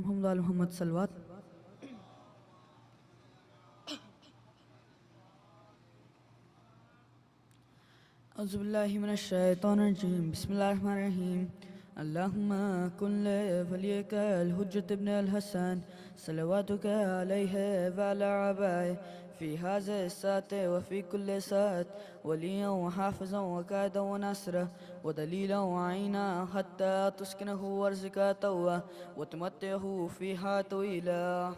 Mohammad Salawat. أعوذ بالله من الشيطان الرجيم بسم الله الرحمن الرحيم اللهم كن لوليك الحجة ابن الحسن صلواتك عليه وعلى آبائه في هذه الساعة وفي كل ساعة وليا وحافظا وقائدا ونصرا ودليلا وعينا حتى تسكنه وارزقا توه وتمتعه فيها طويلا.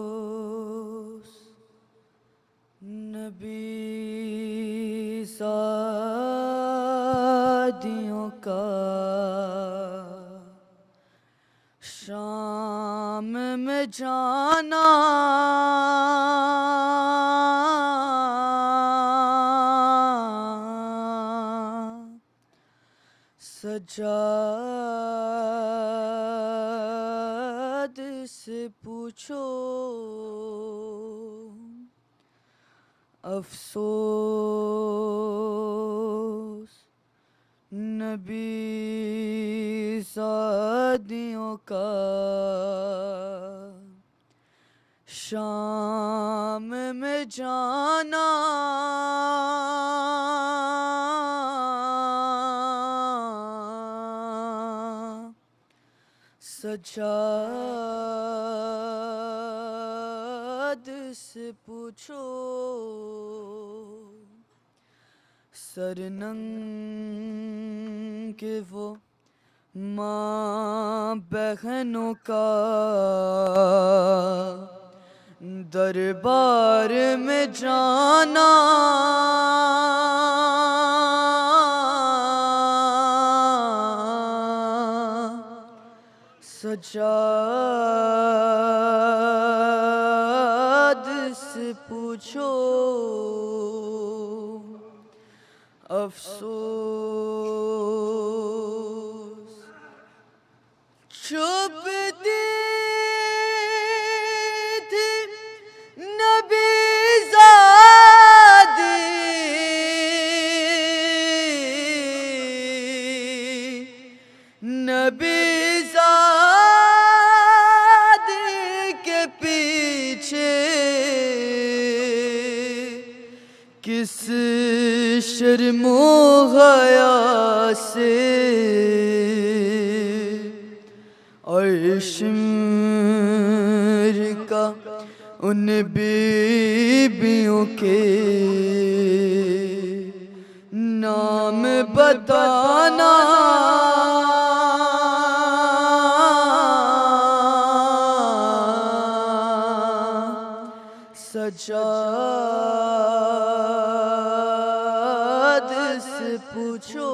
अफ़सोस नबी सादियों का शाम में जाना सजाद से पूछो अफ़सोस नबी सादियों का शाम में जाना सजाद से पूछो सरनंग के वो माँ बहनों का दरबार में जाना सजाद से पूछो अफ़सोस चुभती थी नबी ज़ादी नबी किस शर्मो हया से अर्शमर का उन बीबियों के नाम बताना सजाद से पूछो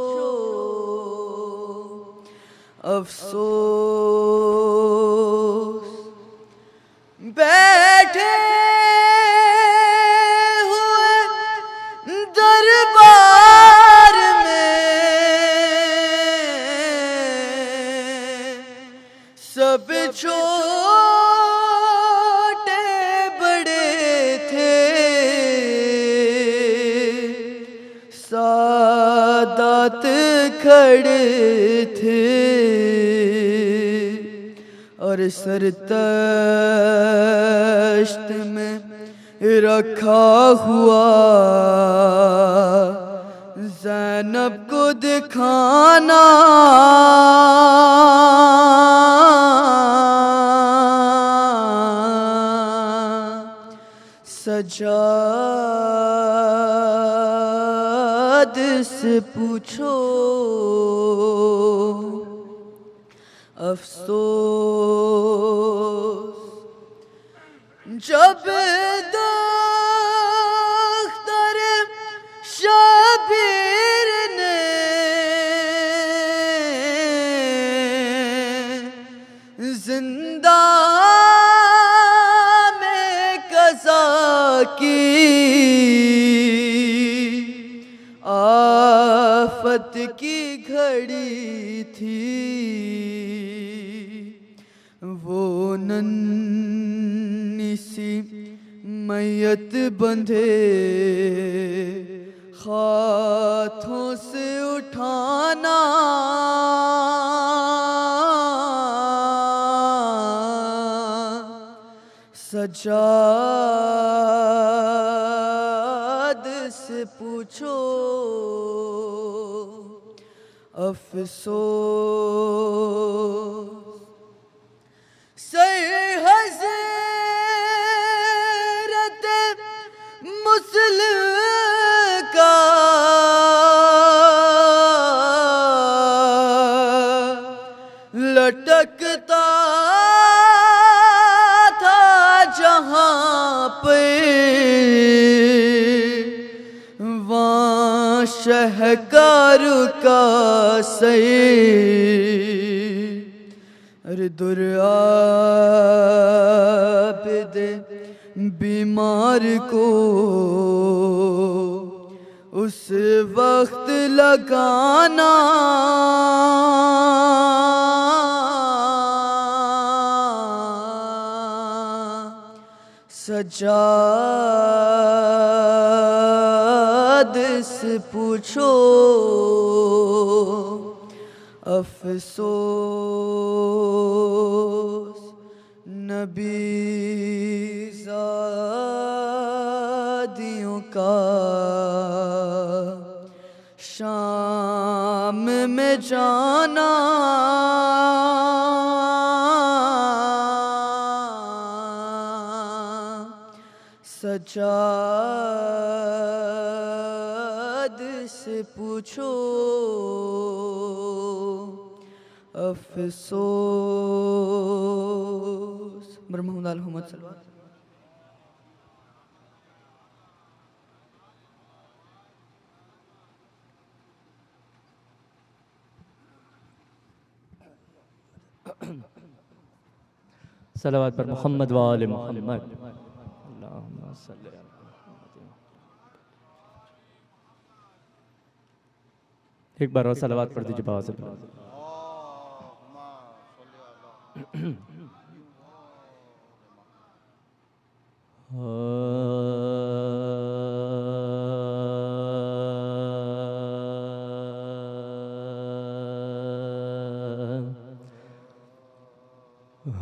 अफ़सोस बैठे हुए दरबार में सब छोटे बड़े थे सादात खड़े थे और सरतश्त में रखा हुआ ज़ैनब को दिखाना सजाद से पूछो अफ़सोस जब दख्तर शबीर ने जिंदा में कज़ा की आफत की घड़ी थी वो नन्ही सी मैयत बंधे हाथों से उठाना, सजाद से पूछो अफसोस। सर हज़रत मुस्लिम का लटकता था जहाँ पे, वहाँ शहकार का अरे दुर्आबिद बीमार को उस वक्त लगाना, सजाद से पूछो अफसोस। नबी ज़ादियों का शाम में जाना, सजाद से पूछो अफसोस। मोहम्मद सल्लल्लाहु सलावत पर मोहम्मद व आले मोहम्मद। अल्लाहुम्मा सल्ली अला मुहम्मद। एक बार और सलावत पढ़ दीजिए बाबा से।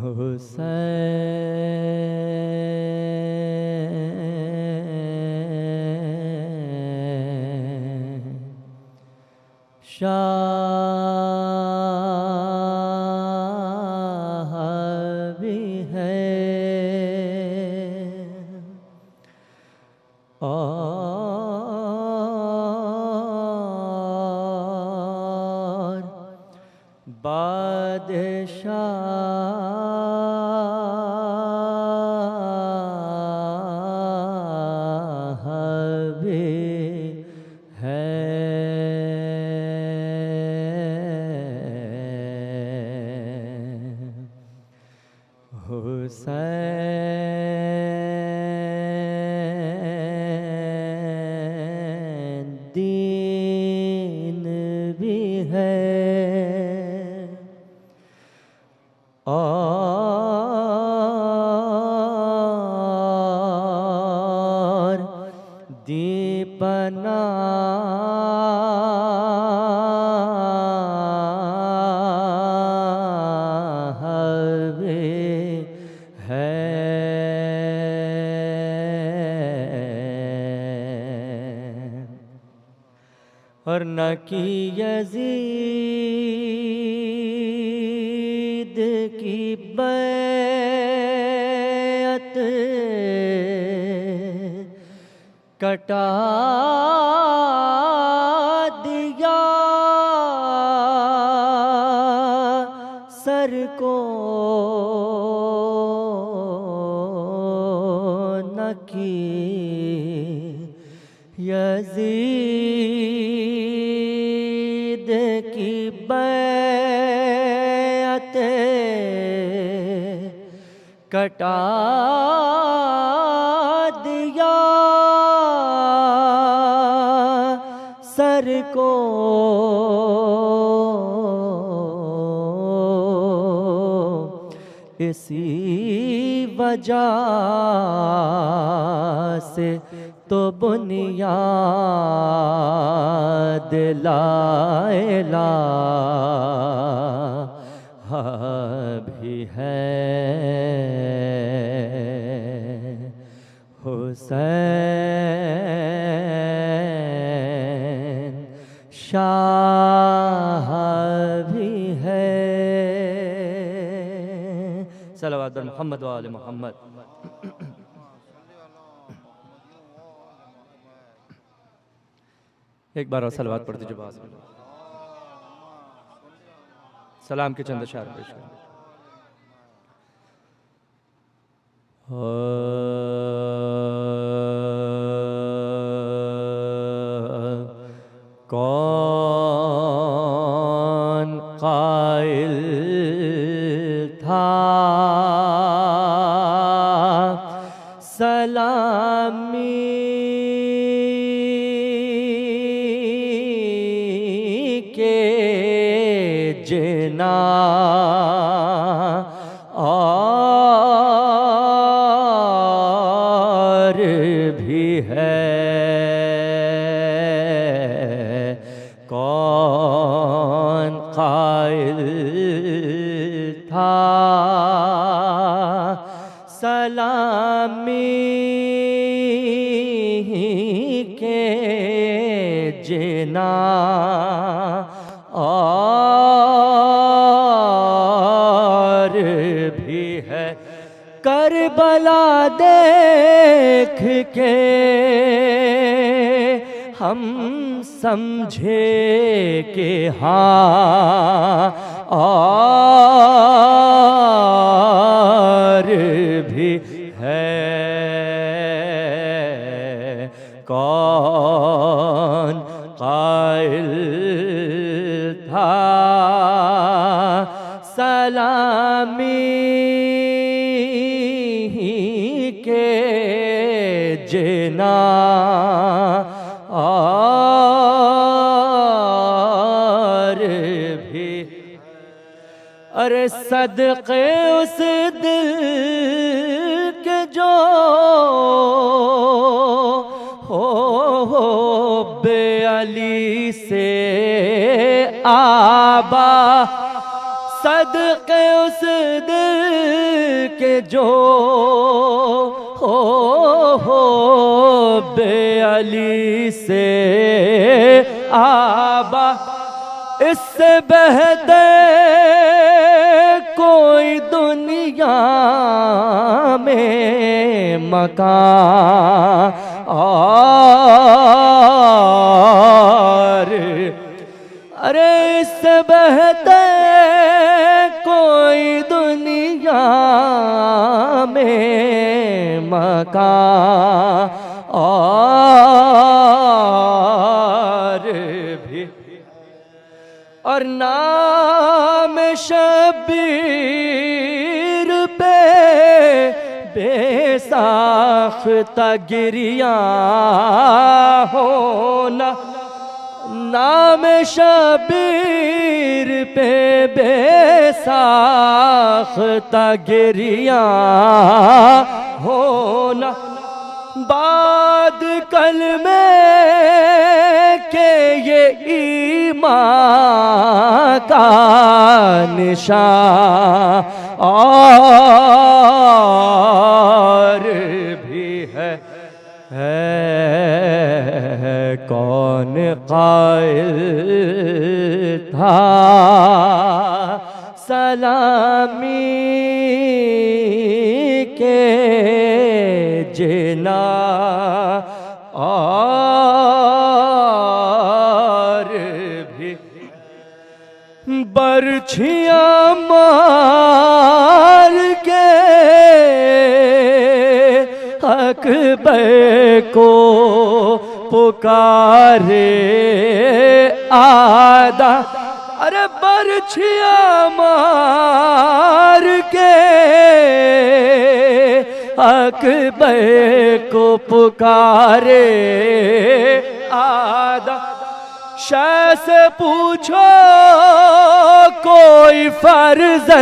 हुसैन शाह भी है और बादशाह भी है। हुसैन दीन भी है और दीपना और न की यजीद की बैत कटा दिया सर को न की यजीद की बैत कटा दिया सर को इसी वजह से तो बुनियाद ला इलाहा भी है। हुसैन शाह भी है। सलावत बर मोहम्मद व आले मोहम्मद। एक बार और सलावत पढ़ दीजिए। बात सलाम के चंद अशआर पेश करें। कौन काइल था सलामी के जिना और भी है। कौन काइल था सलामी के जिना और भी है। करबला देख के हम समझे कि हाँ और भी है। कौन काइल था सलामी के जिना और भी। अरे सदक़े उस दिल के जो हो बेअली से आबा। सदक़े उस दिल के जो हो बेअली से आबा। इससे बेहतर कोई दुनिया में मकान और। अरे इससे बेहतर कोई दुनिया में मकान और भी। और नाम शबीर पे बेसाख्ता गिरिया होना। नाम शबीर पे बेसाख्ता गिरिया होना। बाद कल में के ये ईमान का निशान और भी है। कौन काइल था सलामी के जिना और भी। बरछियाँ मार के अकबर को पुकारे आदा। अरे बरछियाँ मार के अकबर को पुकारे आदा। शाह से पूछो कोई फर्जंद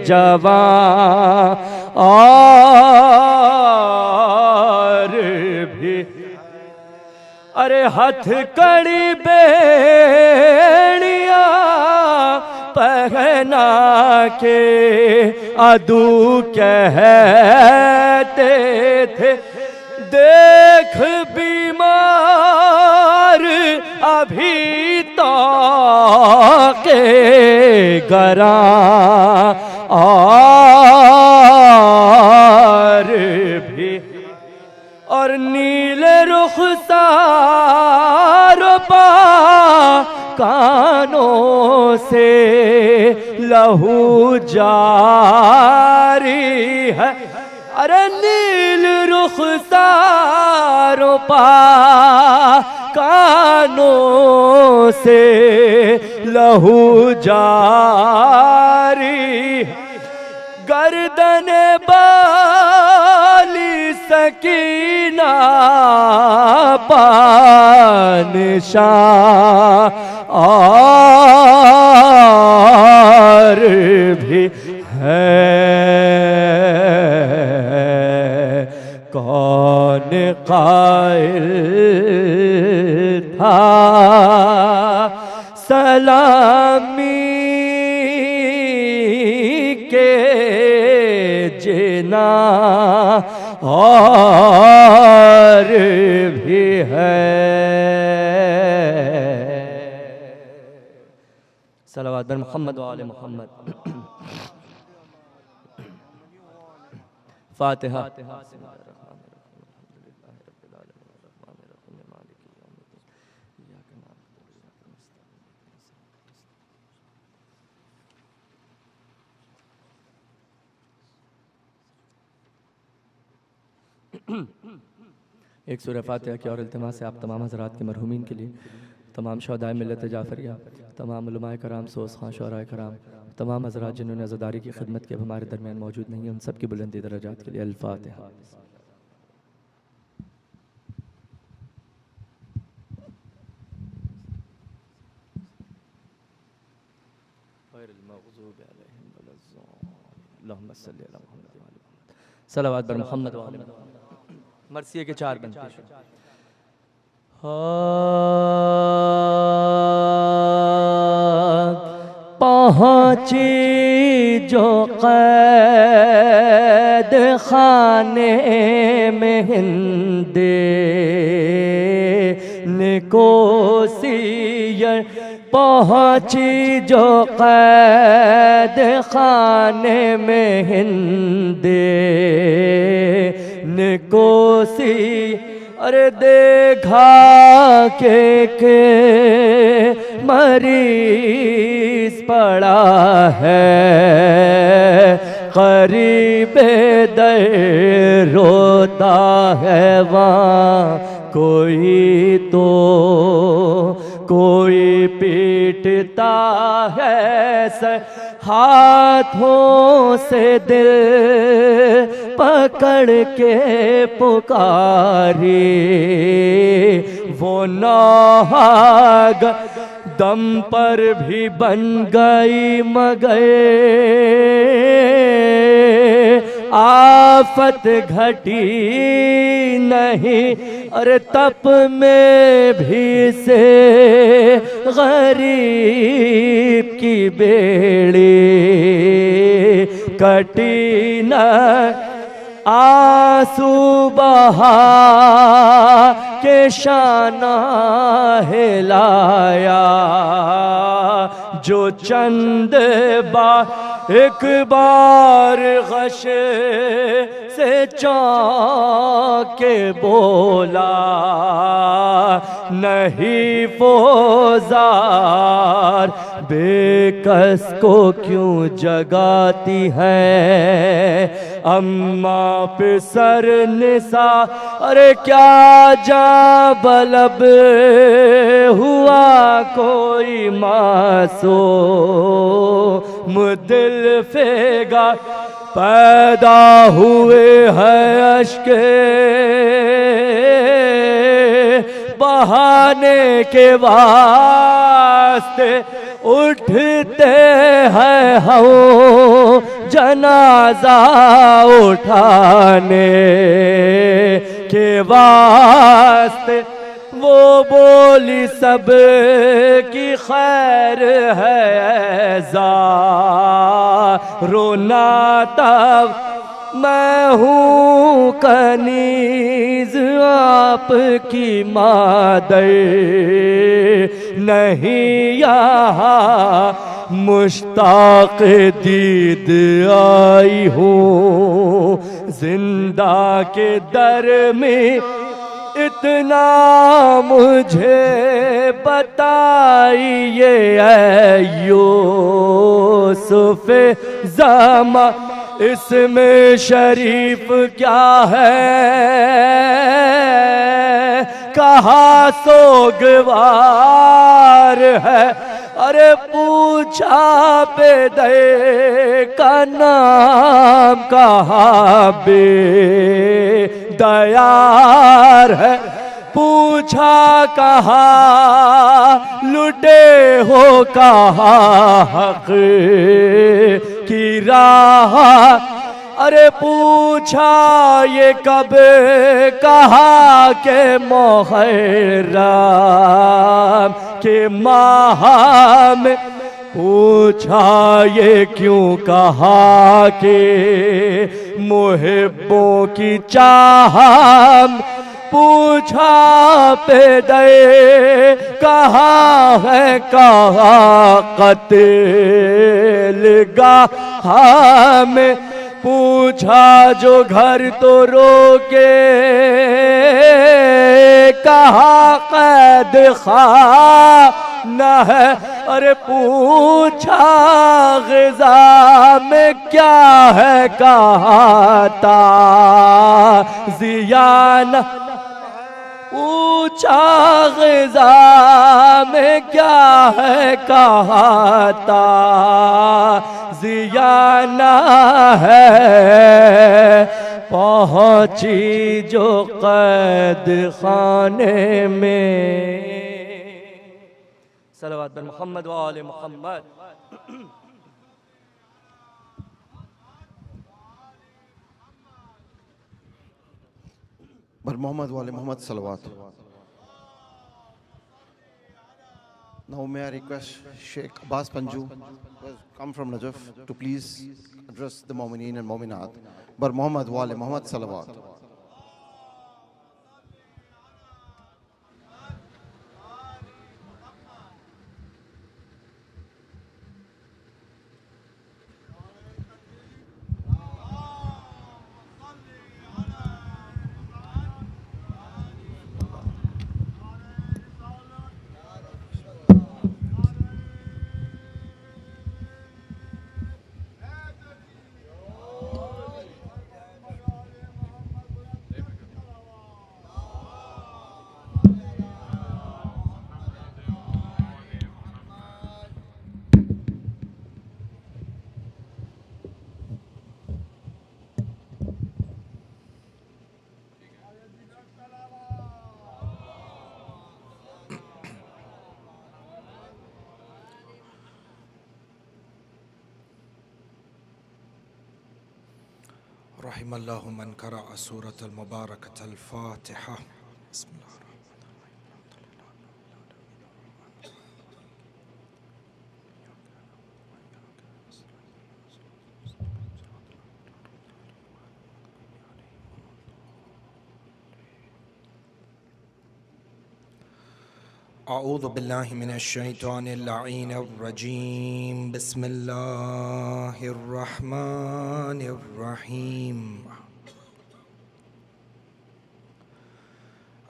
जवान और भी अरे हथकड़ी बेड़िया पहना के अदू कहते थे देख बीमार अभी तो के गरा और भी और नीले रुखसार पा कानों से लहू जारी है अरे नील रुखसार पा कानों से लहू जारी गर्दन बाली सकीना पानशाह और भी है कौन कायल था सलामी के जिना और भी है सलावत बर मोहम्मद वाले मोहम्मद फातिहा एक सूरह फातिहा की और इल्तिमास है आप तमाम हज़रात के मरहूमीन के लिए तमाम शहदाए मिल्लत जाफरिया तमाम उलमाए कराम सोस खां शौराए कराम तमाम हज़रात जिन्होंने अज़ादारी की खिदमत की अब हमारे दरमियान मौजूद नहीं है उन सब की बुलंदी दर्जात के लिए अल-फातिहा। सलावत बर मोहम्मद वाले मरसिए के 4 बनते पहुँची जो कैद खाने में हिंदे निकोसियर पहुँची जो कैद खाने में हिंदे निकोसी अरे देखा के मरीज पड़ा है करीब दर रोता है वहाँ कोई तो कोई पीटता है सर हाथों से दिल पकड़ के पुकारी वो नौहाग दम पर भी बन गई मगर आफत घटी नहीं अरे तप में भी से गरीब की बेड़ी कटी न आंसू बहा के शाना हिलाया जो चंद बार एक बार गश से चौंक के बोला नहीं फोजार बेकस को क्यों जगाती है अम्मा पे सर निसा अरे क्या जा बलब हुआ कोई मासूम दिल फेगा पैदा हुए हैं अश्के बहाने के वास्ते उठते हैं हम जनाजा उठाने के वास्ते, वो बोली सब की खैर है रोना तब मैं हूँ कनीज आपकी मादर, नहीं यहाँ मुश्ताक दीद आई हूँ, जिंदा के दर में इतना मुझे बताइए यूसुफ ज़मा, इसमें शरीफ क्या है, कहाँ सोगवार है। अरे पूछा बेदे का नाम, कहाँ बेदयार है, पूछा कहाँ लुटे हो, कहाँ हक की राह। अरे पूछा ये कब कहा के मुहर्रम के माह में, पूछा ये क्यों कहा के मुहिब्बों की चाह, पूछा पैदे कहाँ है, कहाँ कत्ल गाह में, पूछा जो घर तो रोके, कहाँ कैद खाना है। अरे पूछा ग़िज़ा में क्या है, कहाँ ताज़ियाना, पूछा ग़िज़ा में क्या है, कहाँ ताज़ियाना है। पहुँची जो कैद खाने में, सलवात पर मोहम्मद व आले Mohammad. But Muhammad wa ali Muhammad salawat. Now may I request Sheikh Abbas Panju, who has come from Najaf, to please address the Mu'mineen and Mu'minat. But Muhammad wa ali Muhammad salawat. رحم الله من قرأ سورة المباركة الفاتحة. بسم الله. أعوذ بالله من الشيطان اللعين الرجيم. بسم الله الرحمن الرحيم.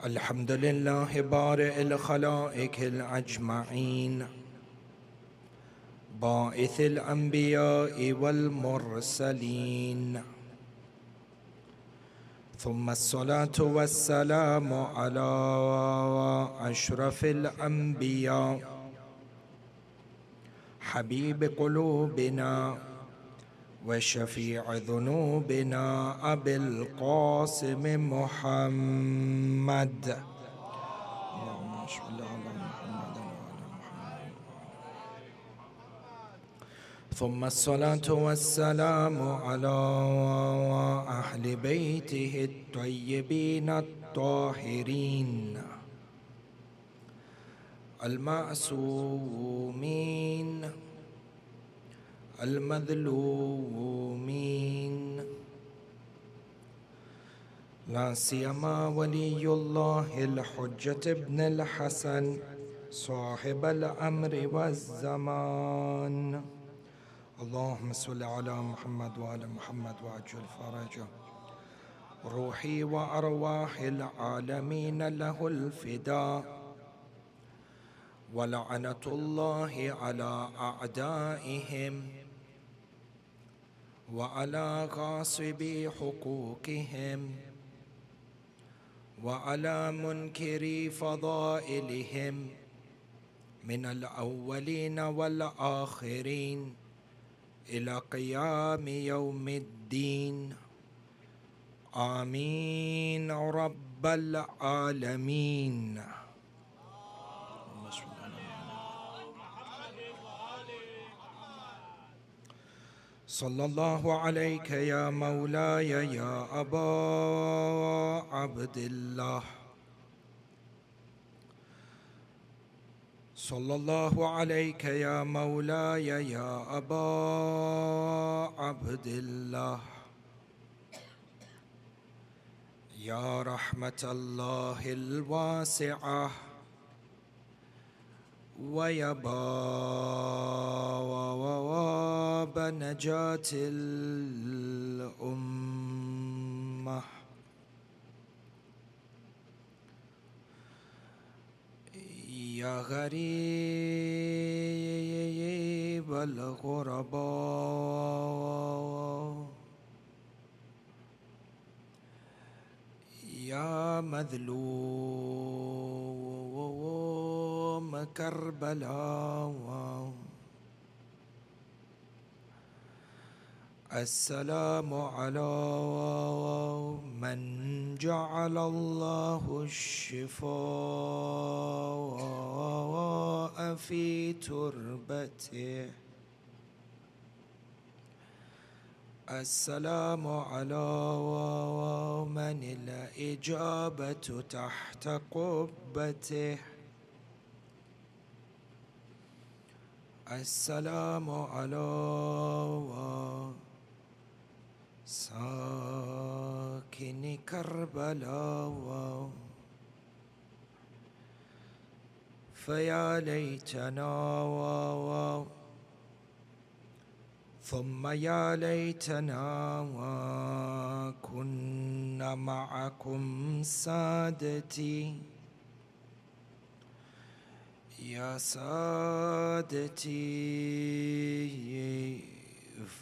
الحمد لله بارئ الخلائق الأجمعين، باعث الأنبياء والمرسلين، ثم الصلاة والسلام على أشرف الأنبياء حبيب قلوبنا وشفيع ذنوبنا أبي القاسم محمد. اللهم صل على محمد وعلى محمد. ثم الصلاة والسلام على أهل بيته الطيبين الطاهرين المعصومين المظلومين، لا سيما ولي الله الحجة ابن الحسن صاحب الأمر والزمان. اللهم صل على محمد وآل محمد وعجل فرجه. روحي وأرواح العالمين له الفداء، ولعنة الله على أعدائهم وعلى غاصبي حقوقهم وعلى منكري فضائلهم من الأولين والآخرين إلى قيام يوم الدين. آمين رب العالمين. صلى الله عليك يا مولاي يا أبا عبد الله، صلى الله عليك يا مولاي يا أبا عبد الله، يا رحمة الله الواسعة ويا باب نجاة الأمة. يا غريب الغرباء، يا مظلوم كربلاء، السلام على من جعل الله الشفاء في تربته، السلام على من الإجابة تحت قبته، السلام على ساكن كربلاء. فيا ليتنا ثم يا ليتنا كنا معكم سادتي، يا سادتي،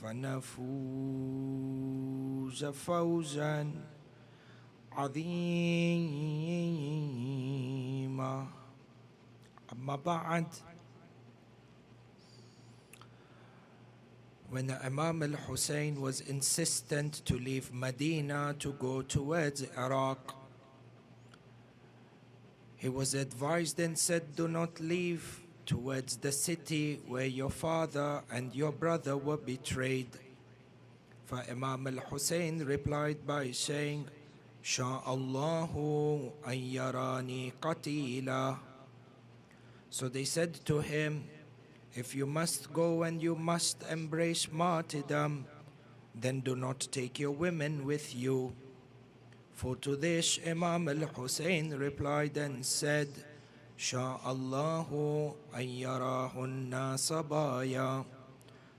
فنفوز فوزا عظيما. أما بعد، when Imam al-Hussein was insistent to leave Medina to go towards Iraq, he was advised and said, do not leave towards the city where your father and your brother were betrayed. For Imam al-Hussein replied by saying, Sha'allahu an yarani qatila. So they said to him, if you must go and you must embrace martyrdom, then do not take your women with you. For to this Imam al-Hussein replied and said, Sha'allahu an yarahunna sabaya.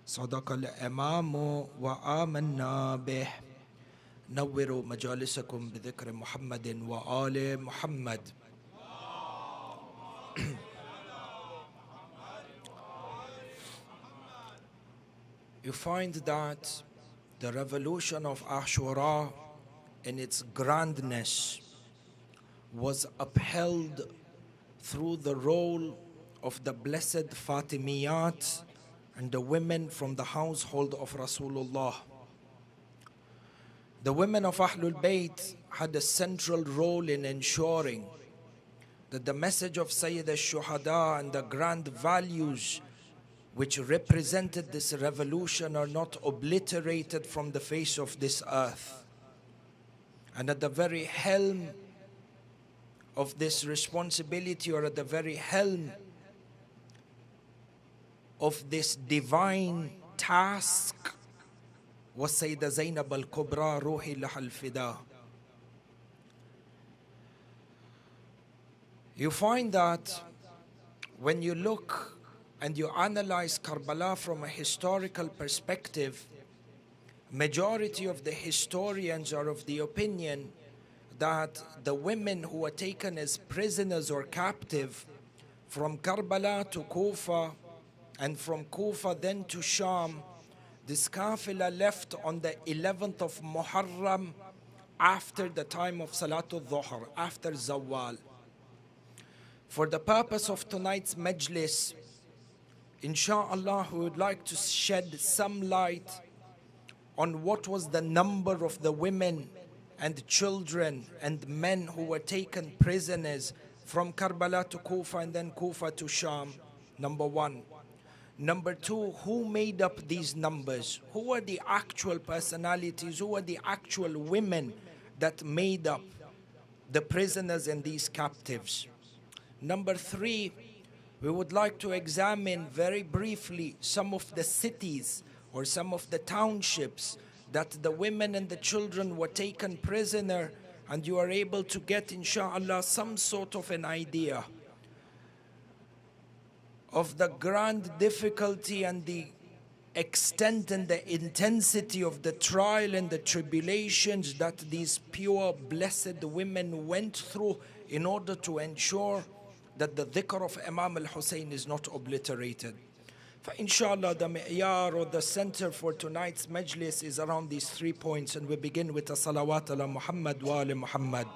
صدق الإمام وآمنا به. نوروا مجالسكم بذكر محمد وآل محمد. You find that the revolution of Ashura in its grandness was upheld through the role of the blessed Fatimiyat and the women from the household of Rasulullah. The women of Ahlul Bayt had a central role in ensuring that the message of Sayyid al-Shuhada and the grand values which represented this revolution are not obliterated from the face of this earth. And at the very helm of this responsibility, or at the very helm of this divine task, was Sayyidah Zainab al-Kubra, Ruhi laha al-Fida. You find that when you look and you analyze Karbala from a historical perspective, majority of the historians are of the opinion that the women who were taken as prisoners or captive from Karbala to Kufa, and from Kufa then to Sham, this kafila left on the 11th of Muharram after the time of Salatul Dhuhr, after Zawwal. For the purpose of tonight's Majlis, inshallah, we would like to shed some light on what was the number of the women and children and men who were taken prisoners from Karbala to Kufa and then Kufa to Sham, number one. Number two, who made up these numbers? Who were the actual personalities? Who were the actual women that made up the prisoners and these captives? Number three, we would like to examine very briefly some of the cities or some of the townships that the women and the children were taken prisoner, and you are able to get, inshallah, some sort of an idea of the grand difficulty and the extent and the intensity of the trial and the tribulations that these pure, blessed women went through in order to ensure that the dhikr of Imam al-Hussein is not obliterated. Inshallah, the mi'yar or the center for tonight's majlis is around these 3 points, and we begin with a salawat ala Muhammad wa ali Muhammad.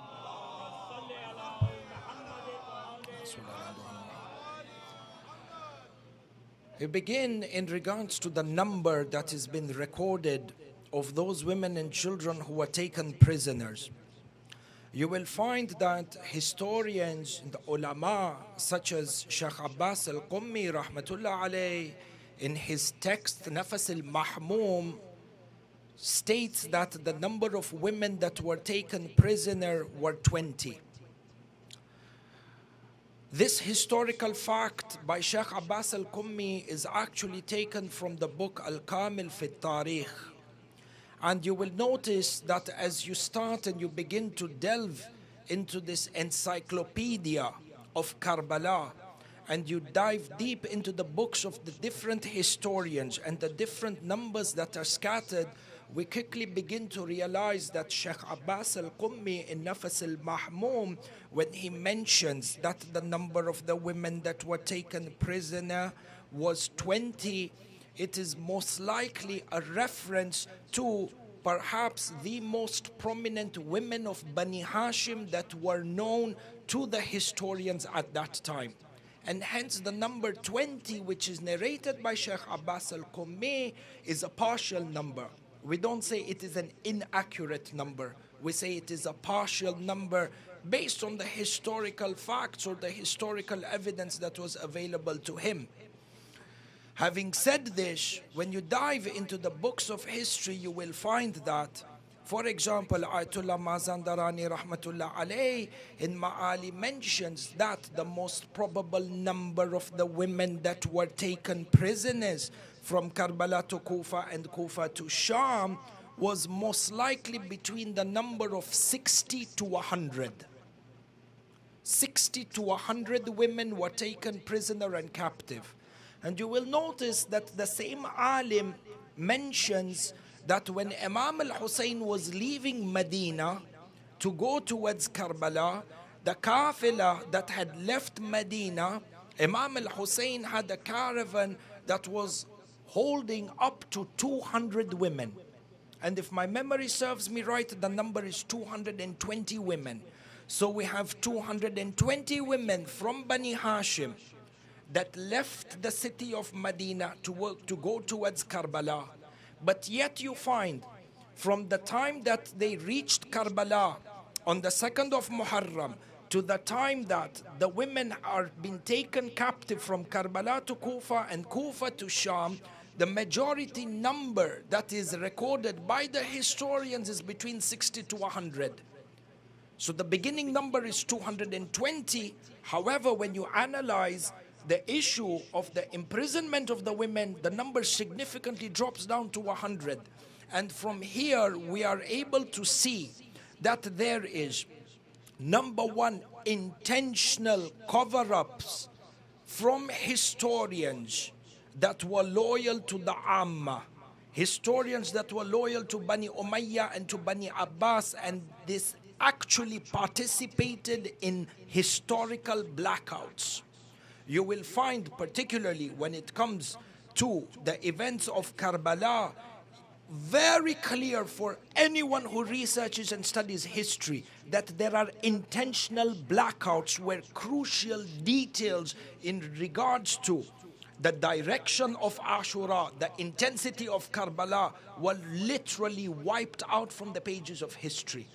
We begin in regards to the number that has been recorded of those women and children who were taken prisoners. You will find that historians and ulama such as Sheikh Abbas al-Qummi rahmatullah alayh, in his text Nafas al-Mahmum, states that the number of women that were taken prisoner were 20. This historical fact by Sheikh Abbas al-Qummi is actually taken from the book Al-Kamil fi Tarikh. And you will notice that as you start and you begin to delve into this encyclopedia of Karbala, and you dive deep into the books of the different historians and the different numbers that are scattered, we quickly begin to realize that Sheikh Abbas al-Qummi in Nafas al-Mahmum, when he mentions that the number of the women that were taken prisoner was 20, it is most likely a reference to perhaps the most prominent women of Bani Hashim that were known to the historians at that time. And hence the number 20, which is narrated by Sheikh Abbas al-Qummi, is a partial number. We don't say it is an inaccurate number. We say it is a partial number based on the historical facts or the historical evidence that was available to him. Having said this, when you dive into the books of history, you will find that, for example, Ayatollah Mazandarani rahmatullah alayh in Ma'ali mentions that the most probable number of the women that were taken prisoners from Karbala to Kufa and Kufa to Sham was most likely between the number of 60 to 100. 60 to 100 women were taken prisoner and captive. And you will notice that the same alim mentions that when Imam al-Hussein was leaving Medina to go towards Karbala, the kafila that had left Medina, Imam al-Hussein had a caravan that was holding up to 200 women. And if my memory serves me right, the number is 220 women. So we have 220 women from Bani Hashim that left the city of Medina to go towards Karbala. But yet you find from the time that they reached Karbala on the 2nd of Muharram to the time that the women are being taken captive from Karbala to Kufa and Kufa to Sham, the majority number that is recorded by the historians is between 60 to 100. So the beginning number is 220. However, when you analyze the issue of the imprisonment of the women, the number significantly drops down to 100. And from here, we are able to see that there is, number one, intentional cover-ups from historians that were loyal to the Amma, historians that were loyal to Bani Umayyah and to Bani Abbas, and this actually participated in historical blackouts. You will find, particularly when it comes to the events of Karbala, very clear for anyone who researches and studies history that there are intentional blackouts where crucial details in regards to the direction of Ashura, the intensity of Karbala, were literally wiped out from the pages of history.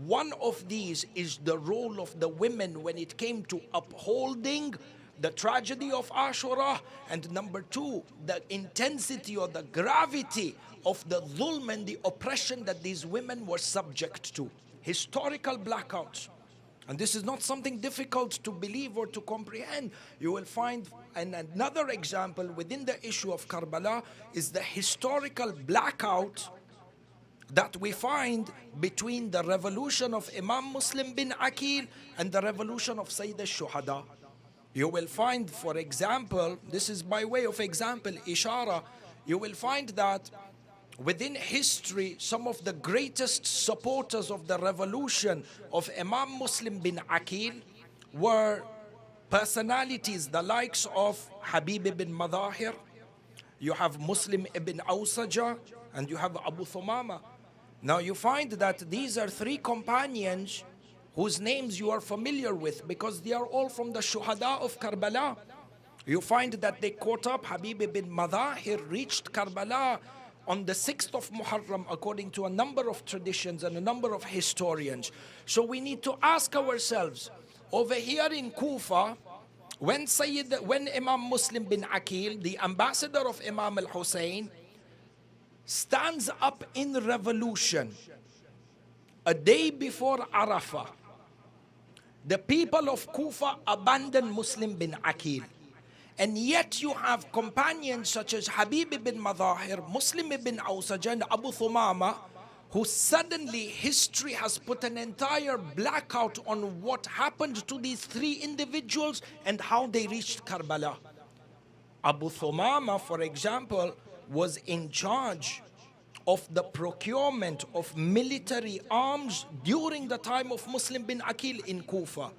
One of these is the role of the women when it came to upholding the tragedy of Ashura, and number two, the intensity or the gravity of the dhulm and the oppression that these women were subject to. Historical blackouts. And this is not something difficult to believe or to comprehend. You will find, and another example within the issue of Karbala is the historical blackout that we find between the revolution of Imam Muslim bin Aqil and the revolution of Sayyid al-Shuhada. You will find, for example, this is by way of example, Ishara, you will find that within history, some of the greatest supporters of the revolution of Imam Muslim bin Aqil were personalities, the likes of Habib ibn Madahir, you have Muslim ibn Awsaja, and you have Abu Thumama. Now you find that these are three companions whose names you are familiar with because they are all from the Shuhada of Karbala. You find that they caught up. Habib ibn Madahir reached Karbala on the 6th of Muharram according to a number of traditions and a number of historians. So we need to ask ourselves, over here in Kufa, when Imam Muslim bin Aqil, the ambassador of Imam al-Hussein, stands up in revolution a day before Arafah, the people of Kufa abandon Muslim bin Aqil. And yet you have companions such as Habib ibn Madahir, Muslim ibn Awsaj, and Abu Thumama, who suddenly history has put an entire blackout on what happened to these three individuals and how they reached Karbala. Abu Thumama, for example, was in charge of the procurement of military arms during the time of Muslim bin Aqil in Kufa,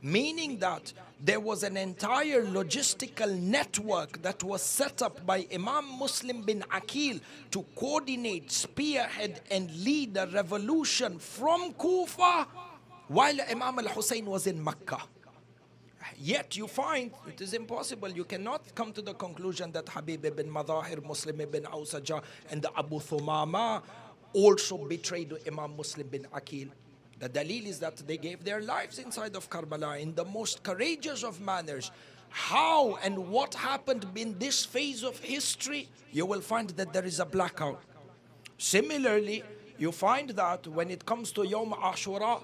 meaning that there was an entire logistical network that was set up by Imam Muslim bin Aqil to coordinate, spearhead, and lead a revolution from Kufa while Imam al-Hussein was in Mecca. Yet you find it is impossible. You cannot come to the conclusion that Habib ibn Madahir, Muslim ibn Awsaja, and the Abu Thumama also betrayed Imam Muslim bin Aqil. The dalil is that they gave their lives inside of Karbala in the most courageous of manners. How and what happened in this phase of history, you will find that there is a blackout. Similarly, you find that when it comes to Yawm Ashura,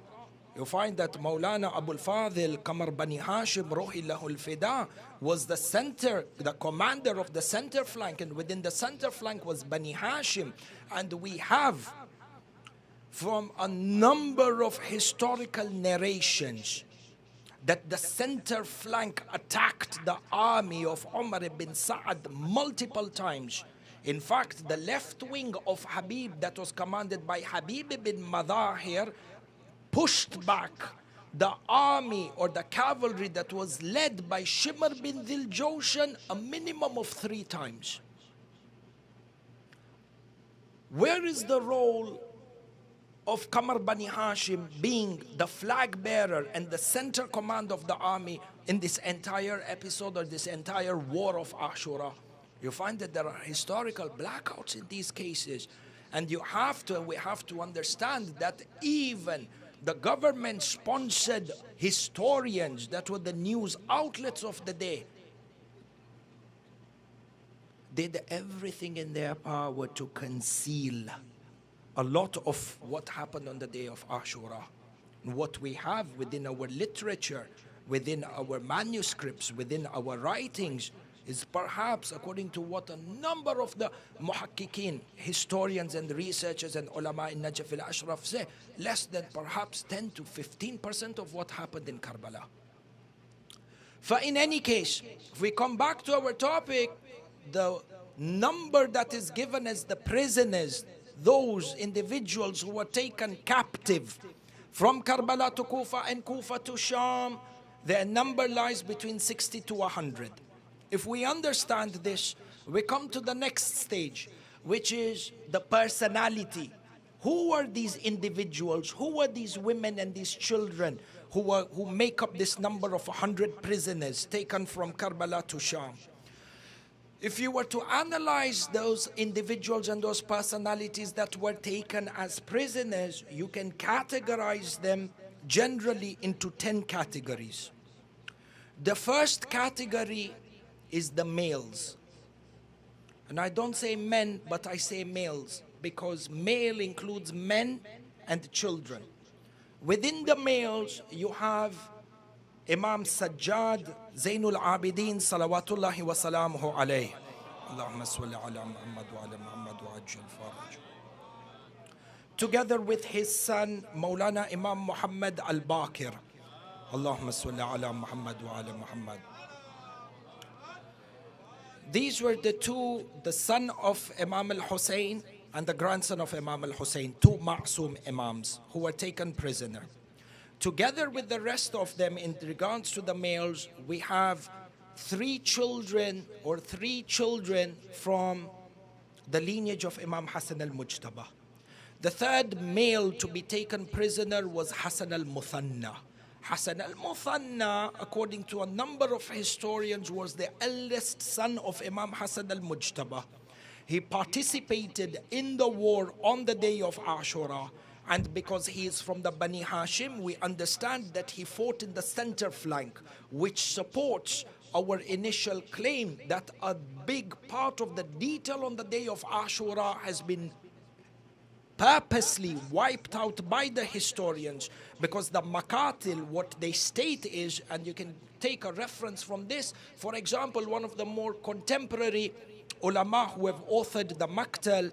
you find that Maulana Abu al-Fadhil Qamar Bani Hashim Ruhi Lahul Fida was the center, the commander of the center flank, and within the center flank was Bani Hashim. And we have from a number of historical narrations that the center flank attacked the army of Umar ibn Sa'ad multiple times. In fact, the left wing of Habib that was commanded by Habib ibn Madahir pushed back the army or the cavalry that was led by Shimr bin Dhil Jawshan a minimum of 3 times. Where is the role of Qamar Bani Hashim being the flag bearer and the center command of the army in this entire episode or this entire war of Ashura? You find that there are historical blackouts in these cases. And we have to understand that even the government sponsored historians that were the news outlets of the day, did everything in their power to conceal a lot of what happened on the day of Ashura. What we have within our literature, within our manuscripts, within our writings, is perhaps, according to what a number of the muhakkikin, historians and researchers and ulama in Najaf al-Ashraf say, less than perhaps 10 to 15% of what happened in Karbala. In any case, if we come back to our topic, the number that is given as the prisoners, those individuals who were taken captive from Karbala to Kufa and Kufa to Sham, their number lies between 60 to 100. If we understand this, we come to the next stage, which is the personality. Who are these individuals? Who are these women and these children who make up this number of 100 prisoners taken from Karbala to Sham? If you were to analyze those individuals and those personalities that were taken as prisoners, you can categorize them generally into 10 categories. The first category is the males. And I don't say men, but I say males, because male includes men and children. Within the males, you have Imam Sajjad Zainul Abidin salawatullahi wa salamuhu alayhi. Allahumma salli ala Muhammad wa ala Muhammad wa ajjal faraj. Together with his son Maulana Imam Mohammad al-Baqir. Allahumma salli ala Muhammad wa ala Muhammad. These were the son of Imam al-Hussein and the grandson of Imam al-Hussein, two Ma'soom Imams who were taken prisoner. Together with the rest of them, in regards to the males, we have three children from the lineage of Imam Hassan al-Mujtaba. The third male to be taken prisoner was Hassan al-Muthanna. Hassan al-Muthanna, according to a number of historians, was the eldest son of Imam Hassan al-Mujtaba. He participated in the war on the day of Ashura. And because he is from the Bani Hashim, we understand that he fought in the center flank, which supports our initial claim that a big part of the detail on the day of Ashura has been purposely wiped out by the historians, because the Maqatil, what they state is, and you can take a reference from this, for example, one of the more contemporary ulama who have authored the Maqtal,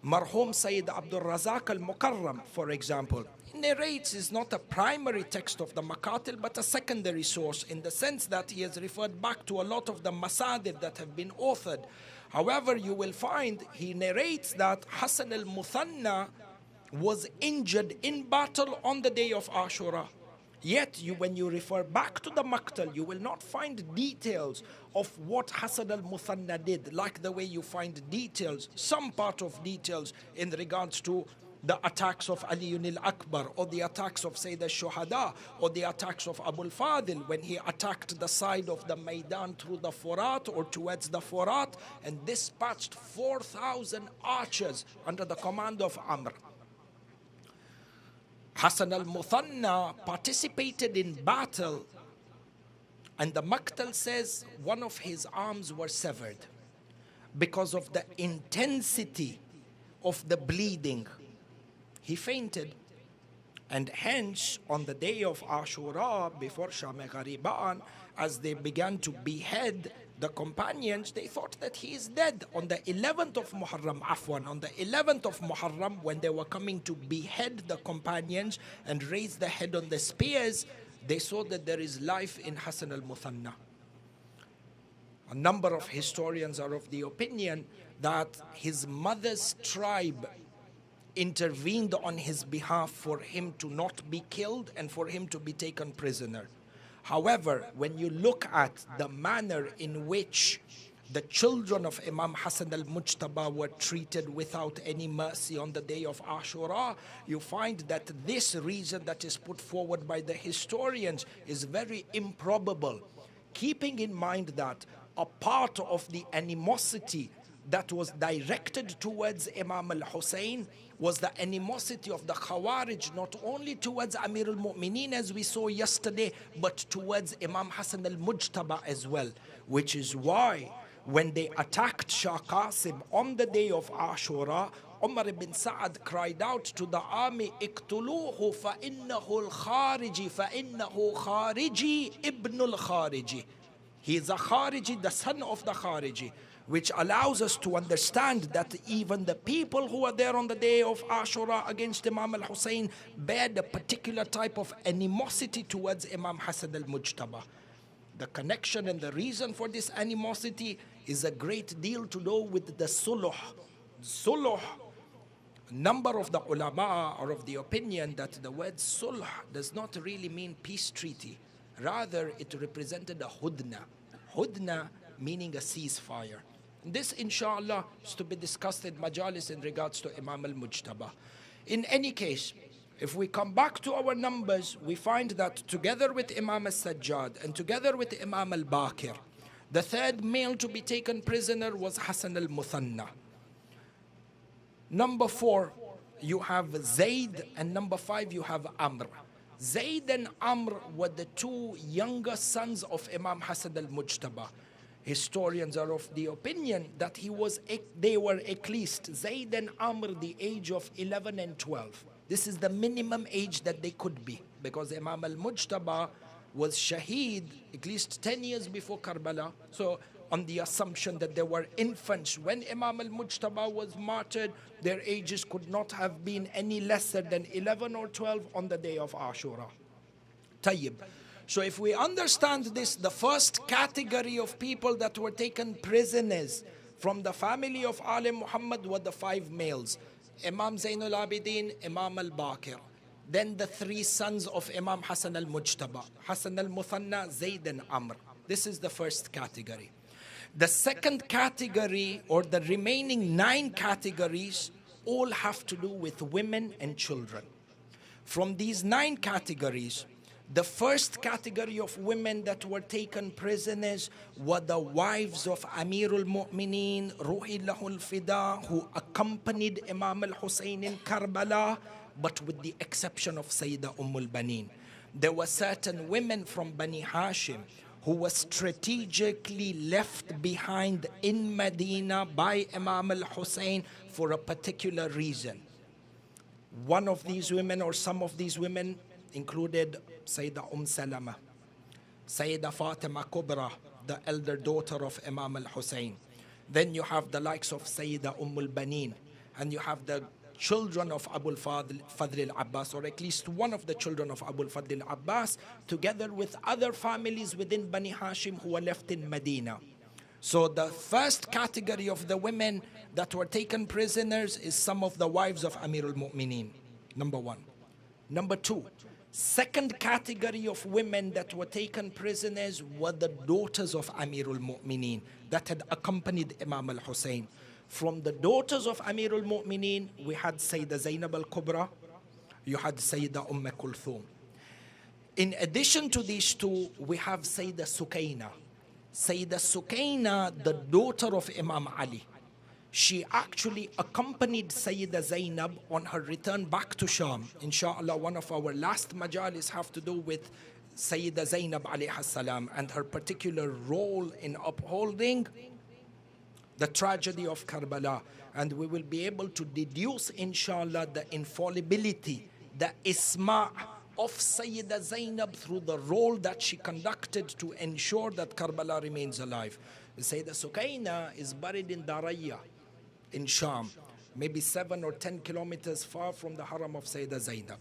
Marhum Sayyid Abdul Razak al-Mukarram, for example, he narrates, is not a primary text of the Maqatil, but a secondary source, in the sense that he has referred back to a lot of the masadir that have been authored. However, you will find he narrates that Hassan al-Muthanna was injured in battle on the day of Ashura. Yet, when you refer back to the Maqtal, you will not find details of what Hassan al-Muthanna did, like the way you find details, some part of details in regards to the attacks of Ali al-Akbar, or the attacks of Sayyid al-Shuhada, or the attacks of Abu al-Fadil when he attacked the side of the Maidan through the Furat or towards the Furat and dispatched 4,000 archers under the command of Amr. Hassan al-Muthanna participated in battle, and the Maqtal says one of his arms were severed because of the intensity of the bleeding. He fainted, and hence on the day of Ashura, before Sham Ghariban, as they began to behead the companions, they thought that he is dead. On the 11th of Muharram, on the 11th of Muharram, when they were coming to behead the companions and raise the head on the spears, they saw that there is life in Hassan al-Muthanna. A number of historians are of the opinion that his mother's tribe intervened on his behalf for him to not be killed and for him to be taken prisoner. However, when you look at the manner in which the children of Imam Hassan al-Mujtaba were treated without any mercy on the day of Ashura, you find that this reason that is put forward by the historians is very improbable, keeping in mind that a part of the animosity that was directed towards Imam al-Hussein was the animosity of the Khawarij, not only towards Amir al-Mu'mineen as we saw yesterday, but towards Imam Hassan al-Mujtaba as well. Which is why when they attacked Shah Qasim on the day of Ashura, Umar ibn Sa'ad cried out to the army, اقتلوه فإنه الخارجي فإنه خارجي ابن الخارجي. He is a Khariji, the son of the Khariji, which allows us to understand that even the people who are there on the day of Ashura against Imam al-Hussein bear the particular type of animosity towards Imam Hassan al-Mujtaba. The connection and the reason for this animosity is a great deal to do with the Suluh. Suluh, number of the ulama are of the opinion that the word Sulh does not really mean peace treaty. Rather, it represented a hudna. Hudna meaning a ceasefire. This, inshallah, is to be discussed in Majlis in regards to Imam al-Mujtaba. In any case, if we come back to our numbers, we find that together with Imam al-Sajjad and together with Imam al-Baqir, the third male to be taken prisoner was Hassan al-Muthanna. Number 4, you have Zayd, and number 5, you have Amr. Zayd and Amr were the two younger sons of Imam Hassan al-Mujtaba. Historians are of the opinion that they were at least, Zayd and Amr, the age of 11 and 12. This is the minimum age that they could be, because Imam al-Mujtaba was shaheed at least 10 years before Karbala. So on the assumption that they were infants when Imam al-Mujtaba was martyred, their ages could not have been any lesser than 11 or 12 on the day of Ashura. Tayyib. So if we understand this, the first category of people that were taken prisoners from the family of Ali Muhammad were the 5 males. Imam Zainul Abidin, Imam al-Baqir. Then the 3 sons of Imam Hassan al-Mujtaba, Hassan al-Muthanna, Zayd and Amr. This is the first category. The second category, or the remaining 9 categories, all have to do with women and children. From these 9 categories, the first category of women that were taken prisoners were the wives of Amirul Mu'mineen, Ruhi Lahul Fida, who accompanied Imam al-Hussein in Karbala, but with the exception of Sayyidah Ummul Baneen. There were certain women from Bani Hashim who was strategically left behind in Medina by Imam al-Hussein for a particular reason. One of these women, or some of these women, included Sayyidah Salama, Sayyidah Fatima Kubra, the elder daughter of Imam al-Hussein. Then you have the likes of Sayyidah Ummul Baneen, and you have the children of Abu al-Fadl al-Abbas, or at least one of the children of Abu al-Fadl al-Abbas, together with other families within Bani Hashim who were left in Medina. So the first category of the women that were taken prisoners is some of the wives of Amirul Mu'mineen, number 1. Number 2, second category of women that were taken prisoners were the daughters of Amirul Mu'mineen that had accompanied Imam al-Hussein. From the daughters of Amirul Mu'mineen, we had Sayyidah Zainab al-Kubra, you had Sayyidah Kulthum. In addition to these two, we have Sayyidah Sukaina. Sayyidah Sukaina, the daughter of Imam Ali. She actually accompanied Sayyidah Zainab on her return back to Sham. Inshallah, one of our last majalis have to do with Sayyidah Zainab alayha salam and her particular role in upholding the tragedy of Karbala. And we will be able to deduce, inshallah, the infallibility, the isma' of Sayyidah Zainab through the role that she conducted to ensure that Karbala remains alive. Sayyidah Sukaina is buried in Daraya in Sham, maybe 7 or 10 kilometers far from the haram of Sayyidah Zainab.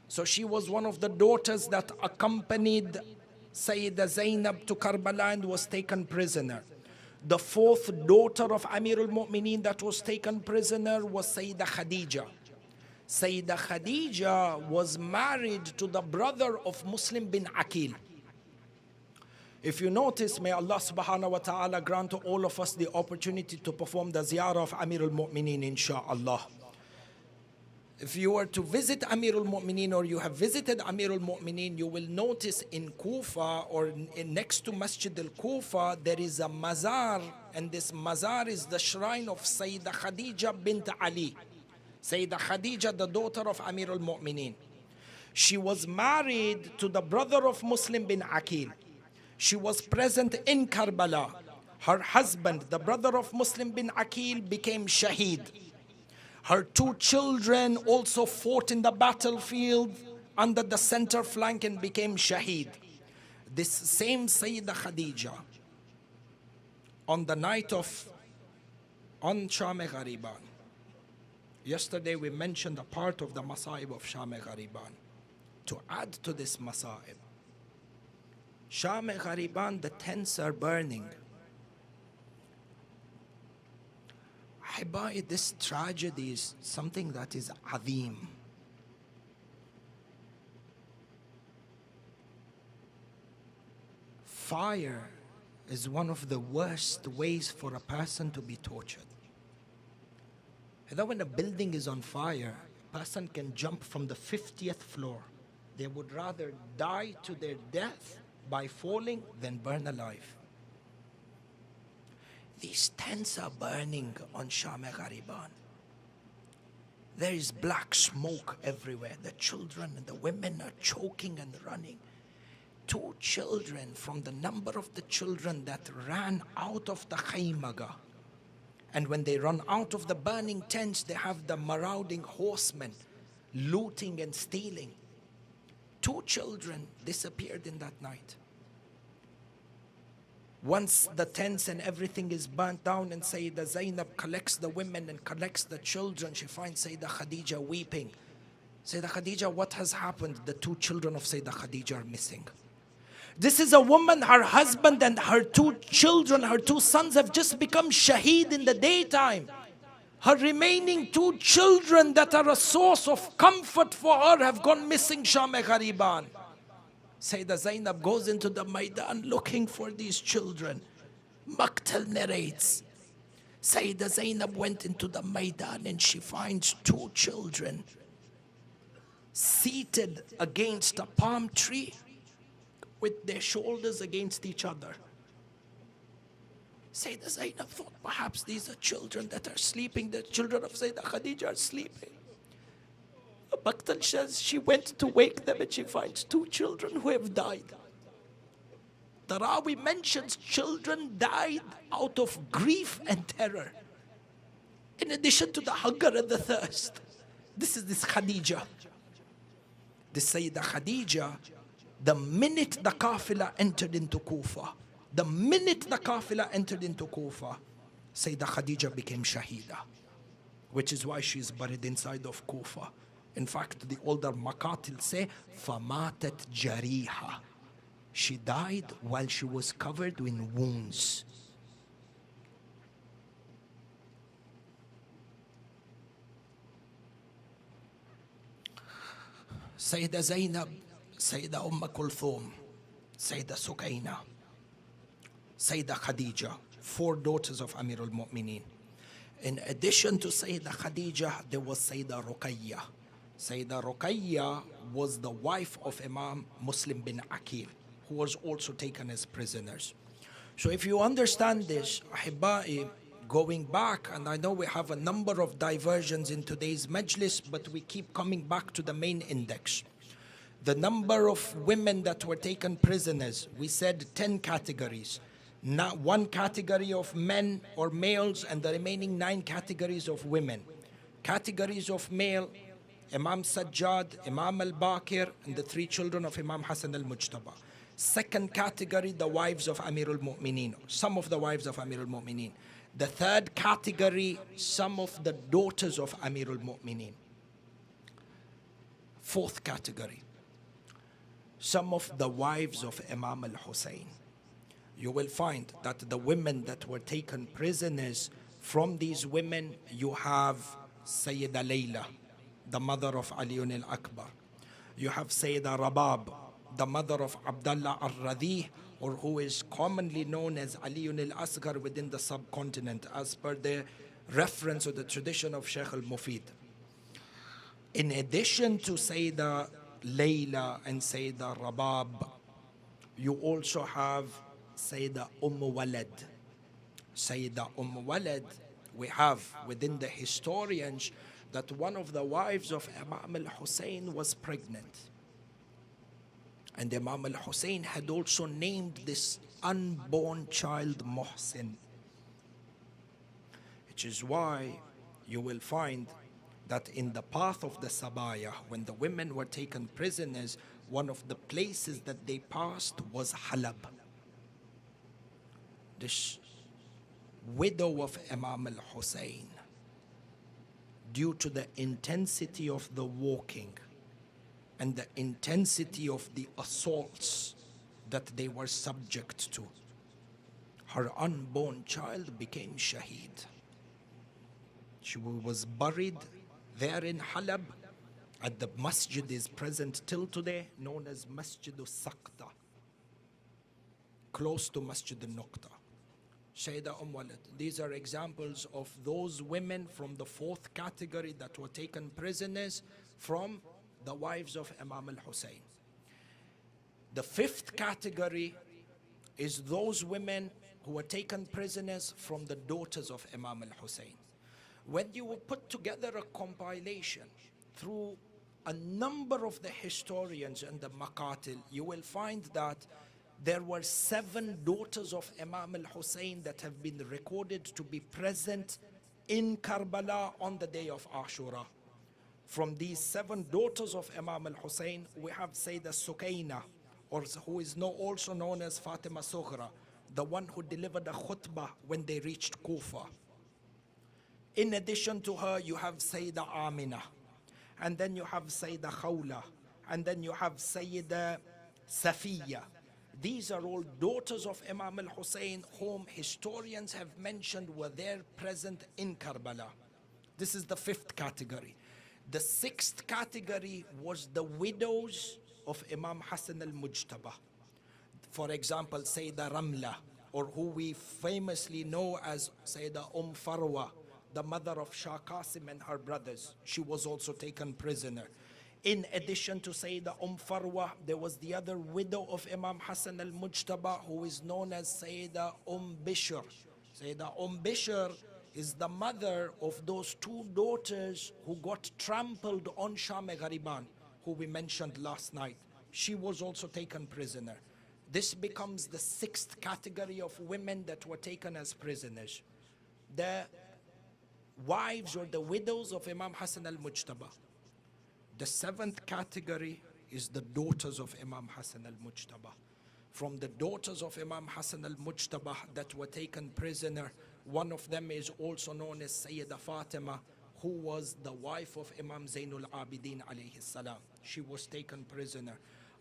So she was one of the daughters that accompanied Sayyidah Zainab to Karbala and was taken prisoner. The 4th daughter of Amirul Mu'mineen that was taken prisoner was Sayyidah Khadija. Sayyidah Khadija was married to the brother of Muslim bin Aqil. If you notice, may Allah subhanahu wa ta'ala grant to all of us the opportunity to perform the ziyarah of Amirul Mu'mineen, insha'Allah. If you were to visit Amir al-Mu'mineen, or you have visited Amir al-Mu'mineen, you will notice in Kufa, or next to Masjid al-Kufa, there is a mazar, and this mazar is the shrine of Sayyidah Khadija bint Ali. Sayyidah Khadija, the daughter of Amir al-Mu'mineen. She was married to the brother of Muslim bin Aqil. She was present in Karbala. Her husband, the brother of Muslim bin Aqil, became shaheed. Her two children also fought in the battlefield under the center flank and became shaheed. This same Sayyidah Khadija, on the night of Sham-e-Ghariban, yesterday we mentioned a part of the Masa'ib of Sham-e-Ghariban. To add to this Masa'ib, Sham-e-Ghariban, the tents are burning. Ahibbai, this tragedy is something that is azim. Fire is one of the worst ways for a person to be tortured. And then when a building is on fire, a person can jump from the 50th floor. They would rather die to their death by falling than burn alive. These tents are burning on Sham-e-Ghariban. There is black smoke everywhere. The children and the women are choking and running. 2 children from the number of the children that ran out of the khaymaga. And when they run out of the burning tents, they have the marauding horsemen looting and stealing. 2 children disappeared in that night. Once the tents and everything is burnt down and Sayyidah Zainab collects the women and collects the children, she finds Sayyidah Khadija weeping. Sayyidah Khadija, what has happened? The 2 children of Sayyidah Khadija are missing. This is a woman, her husband and her 2 children, her 2 sons have just become shaheed in the daytime. Her remaining 2 children that are a source of comfort for her have gone missing Sham-e-Ghariban. Sayyidah Zainab goes into the Maidan looking for these children. Maqtal narrates, Sayyidah Zainab went into the Maidan and she finds 2 children seated against a palm tree with their shoulders against each other. Sayyidah Zainab thought perhaps these are children that are sleeping. The children of Sayyidah Khadija are sleeping. Maqtal says she went to wake them and she finds 2 children who have died. The Rawi mentions children died out of grief and terror, in addition to the hunger and the thirst. This is this Khadija. This Sayyidah Khadija, the minute the Qafila entered into Kufa, Sayyidah Khadija became Shahida, which is why she is buried inside of Kufa. In fact, the older Maqatil say, فَمَاتَتْ جَرِيحًا. She died while she was covered in wounds. Sayyidah Zainab, Sayyidah Kulthum, Sayyidah Sukaina, Sayyidah Khadija, 4 daughters of Amir al-Mu'mineen. In addition to Sayyidah Khadija, there was Sayyidah Ruqayya. Sayyidah Ruqayya was the wife of Imam Muslim bin Aqil, who was also taken as prisoners. So if you understand this, Ahibbai, going back, and I know we have a number of diversions in today's Majlis, but we keep coming back to the main index. The number of women that were taken prisoners, we said 10 categories. Now 1 category of men or males and the remaining 9 categories of women. Categories of male, Imam Sajjad, Imam al-Baqir, and the 3 children of Imam Hassan al-Mujtaba. Second category, the wives of Amir al-Mu'mineen, some of the wives of Amir al-Mu'mineen. The third category, some of the daughters of Amir al-Mu'mineen. Fourth category, some of the wives of Imam al-Hussein. You will find that the women that were taken prisoners, from these women you have Sayyidah Layla, the mother of Ali al-Akbar. You have Sayyidah Rabab, the mother of Abdullah al-Radhi, or who is commonly known as Ali al-Asghar within the subcontinent, as per the reference or the tradition of Sheikh al-Mufid. In addition to Sayyidah Layla and Sayyidah Rabab, you also have Sayyidah Walad. Sayyidah Walad, we have within the historians that one of the wives of Imam al-Hussein was pregnant. And Imam al-Hussein had also named this unborn child Muhsin. Which is why you will find that in the path of the Sabaya, when the women were taken prisoners, one of the places that they passed was Halab. This widow of Imam al-Hussein, due to the intensity of the walking and the intensity of the assaults that they were subject to, her unborn child became shaheed. She was buried there in Halab at the masjid is present till today, known as Masjid al-Saqta, close to Masjid al-Nuqta. Sayyidah Walad. These are examples of those women from the fourth category that were taken prisoners from the wives of Imam al-Hussein. The fifth category is those women who were taken prisoners from the daughters of Imam al-Hussein. When you will put together a compilation through a number of the historians and the maqatil, you will find that there were 7 daughters of Imam al-Hussein that have been recorded to be present in Karbala on the day of Ashura. From these 7 daughters of Imam al-Hussein, we have Sayyidah Sukaina, or who is also known as Fatima Sughra, the one who delivered a khutbah when they reached Kufa. In addition to her, you have Sayyidah Amina, and then you have Sayyidah Khawla, and then you have Sayyidah Safiya. These are all daughters of Imam al-Hussein whom historians have mentioned were there present in Karbala. This is the 5th category. The 6th category was the widows of Imam Hassan al-Mujtaba. For example, Sayyidah Ramla, or who we famously know as Sayyidah Farwa, the mother of Shah Qasim and her brothers. She was also taken prisoner. In addition to Sayyidah Farwa, there was the other widow of Imam Hassan al-Mujtaba, who is known as Sayyidah Bishr. Sayyidah Bishr is the mother of those 2 daughters who got trampled on Sham-e-Ghariban, who we mentioned last night. She was also taken prisoner. This becomes the 6th category of women that were taken as prisoners. The wives or the widows of Imam Hassan al-Mujtaba. The 7th category is the daughters of Imam Hassan al-Mujtaba. From the daughters of Imam Hassan al-Mujtaba that were taken prisoner, one of them is also known as Sayyidah Fatima, who was the wife of Imam Zainul Abidin alayhi salam. She was taken prisoner.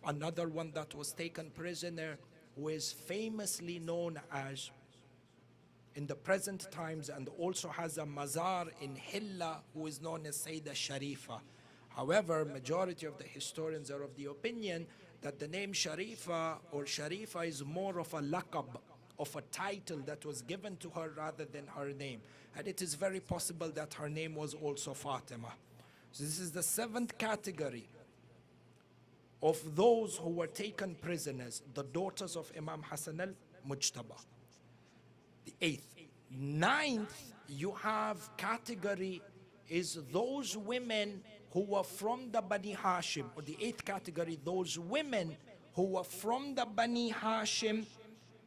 Another one that was taken prisoner, who is famously known as in the present times and also has a mazar in Hilla, who is known as Sayyidah Sharifa. However, majority of the historians are of the opinion that the name Sharifa or Sharifa is more of a laqab, of a title that was given to her rather than her name. And it is very possible that her name was also Fatima. So this is the 7th category of those who were taken prisoners, the daughters of Imam Hassan al-Mujtaba. The 8th. 9th, you have category is those women who were from the Bani Hashim, or the 8th category, those women who were from the Bani Hashim,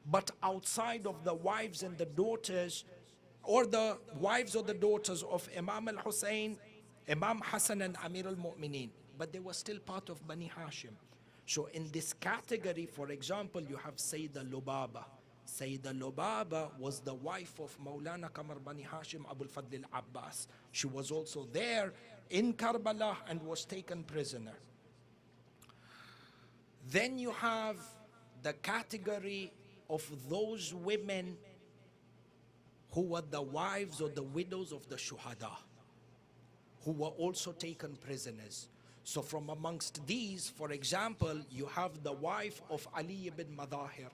but outside of the wives and the daughters, or the wives or the daughters of Imam al-Hussein, Imam Hassan and Amir al-Mu'mineen, but they were still part of Bani Hashim. So in this category, for example, you have Sayyidah Lubaba. Sayyidah Lubaba was the wife of Maulana Qamar Bani Hashim Abul Fadl al-Abbas. She was also there in Karbala and was taken prisoner. Then you have the category of those women who were the wives or the widows of the Shuhada, who were also taken prisoners. So from amongst these, for example, you have the wife of Ali ibn Madahir.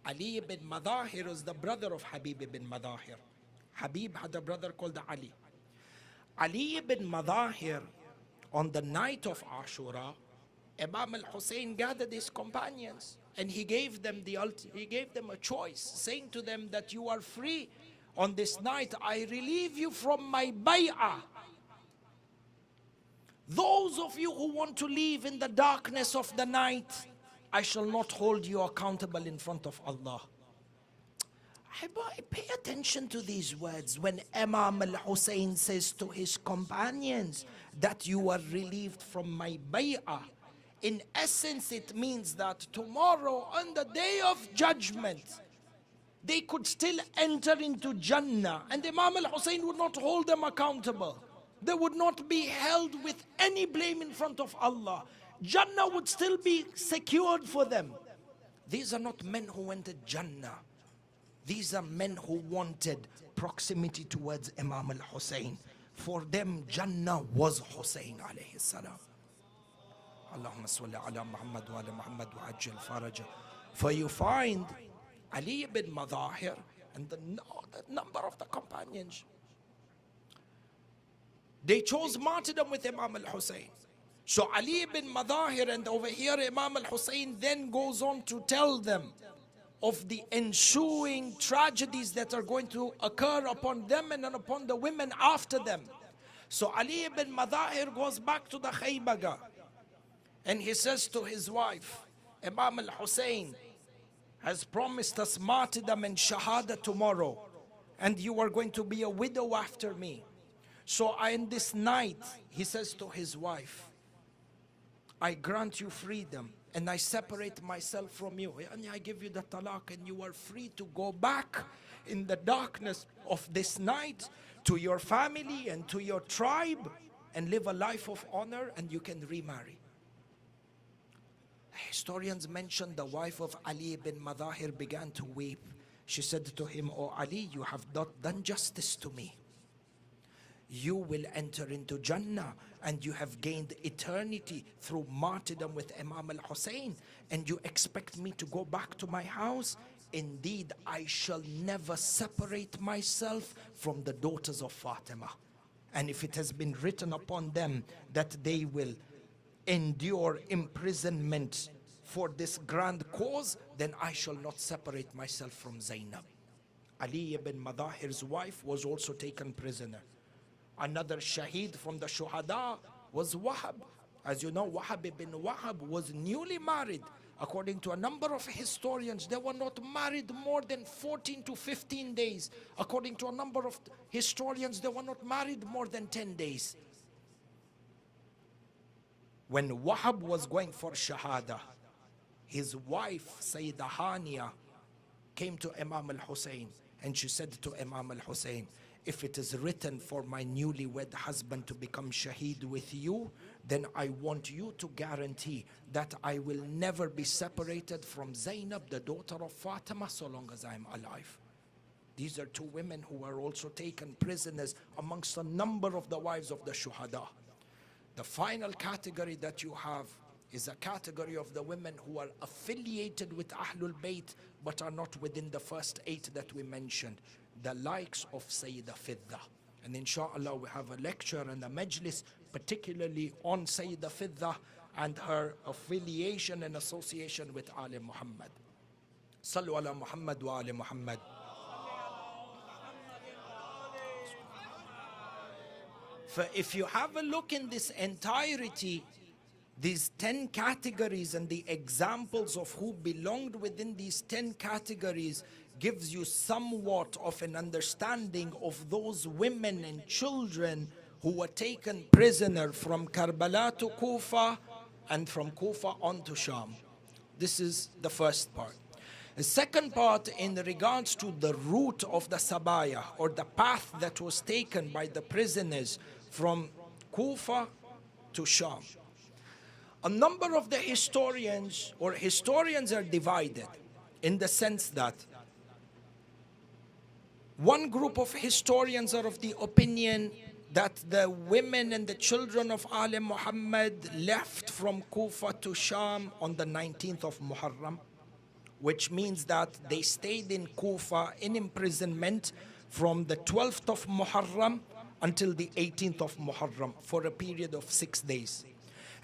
Ali ibn Madahir is the brother of Habib ibn Madahir. Habib had a brother called Ali. Ali ibn Madahir On the night of Ashura, Imam al-Hussein gathered his companions and he gave them a choice, saying to them that you are free. On this night, I relieve you from my bay'ah. Those of you who want to live in the darkness of the night, I shall not hold you accountable in front of Allah. Pay attention to these words when Imam al-Hussein says to his companions that you are relieved from my bay'ah. In essence, it means that tomorrow, on the day of judgment, they could still enter into Jannah and Imam al-Hussein would not hold them accountable. They would not be held with any blame in front of Allah. Jannah would still be secured for them. These are not men who wanted Jannah. These are men who wanted proximity towards Imam al-Hussein. For them, Jannah was Hussein alayhi salam. Allahumma salli ala Muhammad wa ala Muhammad wa ajjal faraja. For you find Ali ibn Madahir and the number of the companions, they chose martyrdom with Imam al-Hussein. So Ali ibn Madahir, and over here Imam al-Hussein then goes on to tell them of the ensuing tragedies that are going to occur upon them and upon the women after them. So Ali ibn Madahir goes back to the Khaybaga and he says to his wife, Imam al-Hussein has promised us martyrdom and shahada tomorrow, and you are going to be a widow after me. So in this night, he says to his wife, I grant you freedom and I separate myself from you. And I give you the talaq and you are free to go back in the darkness of this night to your family and to your tribe and live a life of honor, and you can remarry. Historians mention the wife of Ali ibn Madahir began to weep. She said to him, "O Ali, you have not done justice to me. You will enter into Jannah and you have gained eternity through martyrdom with Imam al-Hussein, and you expect me to go back to my house? Indeed, I shall never separate myself from the daughters of Fatima. And if it has been written upon them that they will endure imprisonment for this grand cause, then I shall not separate myself from Zainab." Ali ibn Madahir's wife was also taken prisoner. Another shaheed from the shuhada was Wahab. As you know, Wahab ibn Wahab was newly married. According to a number of historians, they were not married more than 14 to 15 days. According to a number of historians, they were not married more than 10 days. When Wahab was going for shahada, his wife, Sayyidah Hania, came to Imam al-Hussein and she said to Imam al-Hussein, if it is written for my newlywed husband to become shaheed with you, then I want you to guarantee that I will never be separated from Zainab, the daughter of Fatima, so long as I am alive. These are two women who were also taken prisoners amongst a number of the wives of the shuhada. The final category that you have is a category of the women who are affiliated with Ahlul Bayt but are not within the first 8 that we mentioned, the likes of Sayyidah Fidda. And inshallah we have a lecture and a majlis particularly on Sayyidah Fidda and her affiliation and association with Ali Muhammad. Sallu ala Muhammad wa ali Muhammad. For if you have a look in this entirety, these 10 categories and the examples of who belonged within these 10 categories gives you somewhat of an understanding of those women and children who were taken prisoner from Karbala to Kufa and from Kufa on to Sham. This is the first part. The second part in regards to the route of the Sabaya, or the path that was taken by the prisoners from Kufa to Sham. A number of the historians are divided in the sense that one group of historians are of the opinion that the women and the children of Ali Muhammad left from Kufa to Sham on the 19th of Muharram, which means that they stayed in Kufa in imprisonment from the 12th of Muharram until the 18th of Muharram for a period of 6 days.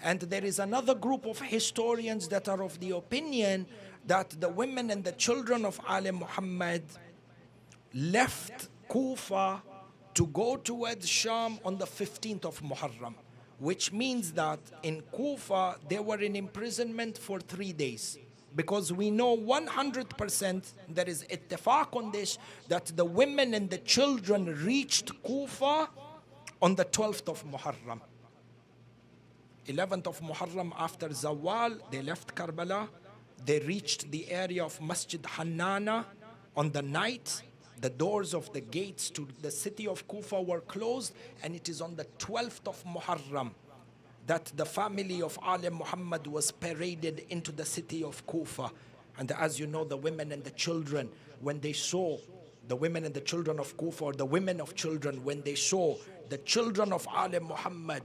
And there is another group of historians that are of the opinion that the women and the children of Ali Muhammad left Kufa to go towards Sham on the 15th of Muharram, which means that in Kufa they were in imprisonment for 3 days. Because we know 100%, there is ittifaq on this, that the women and the children reached Kufa on the 12th of Muharram. 11th of Muharram after Zawal, they left Karbala. They reached the area of Masjid Hannana on the night. The doors of the gates to the city of Kufa were closed, and it is on the 12th of Muharram that the family of Ali Muhammad was paraded into the city of Kufa. And as you know, the women and the children, when they saw the women and the children of Kufa, or the women of children, when they saw the children of Ali Muhammad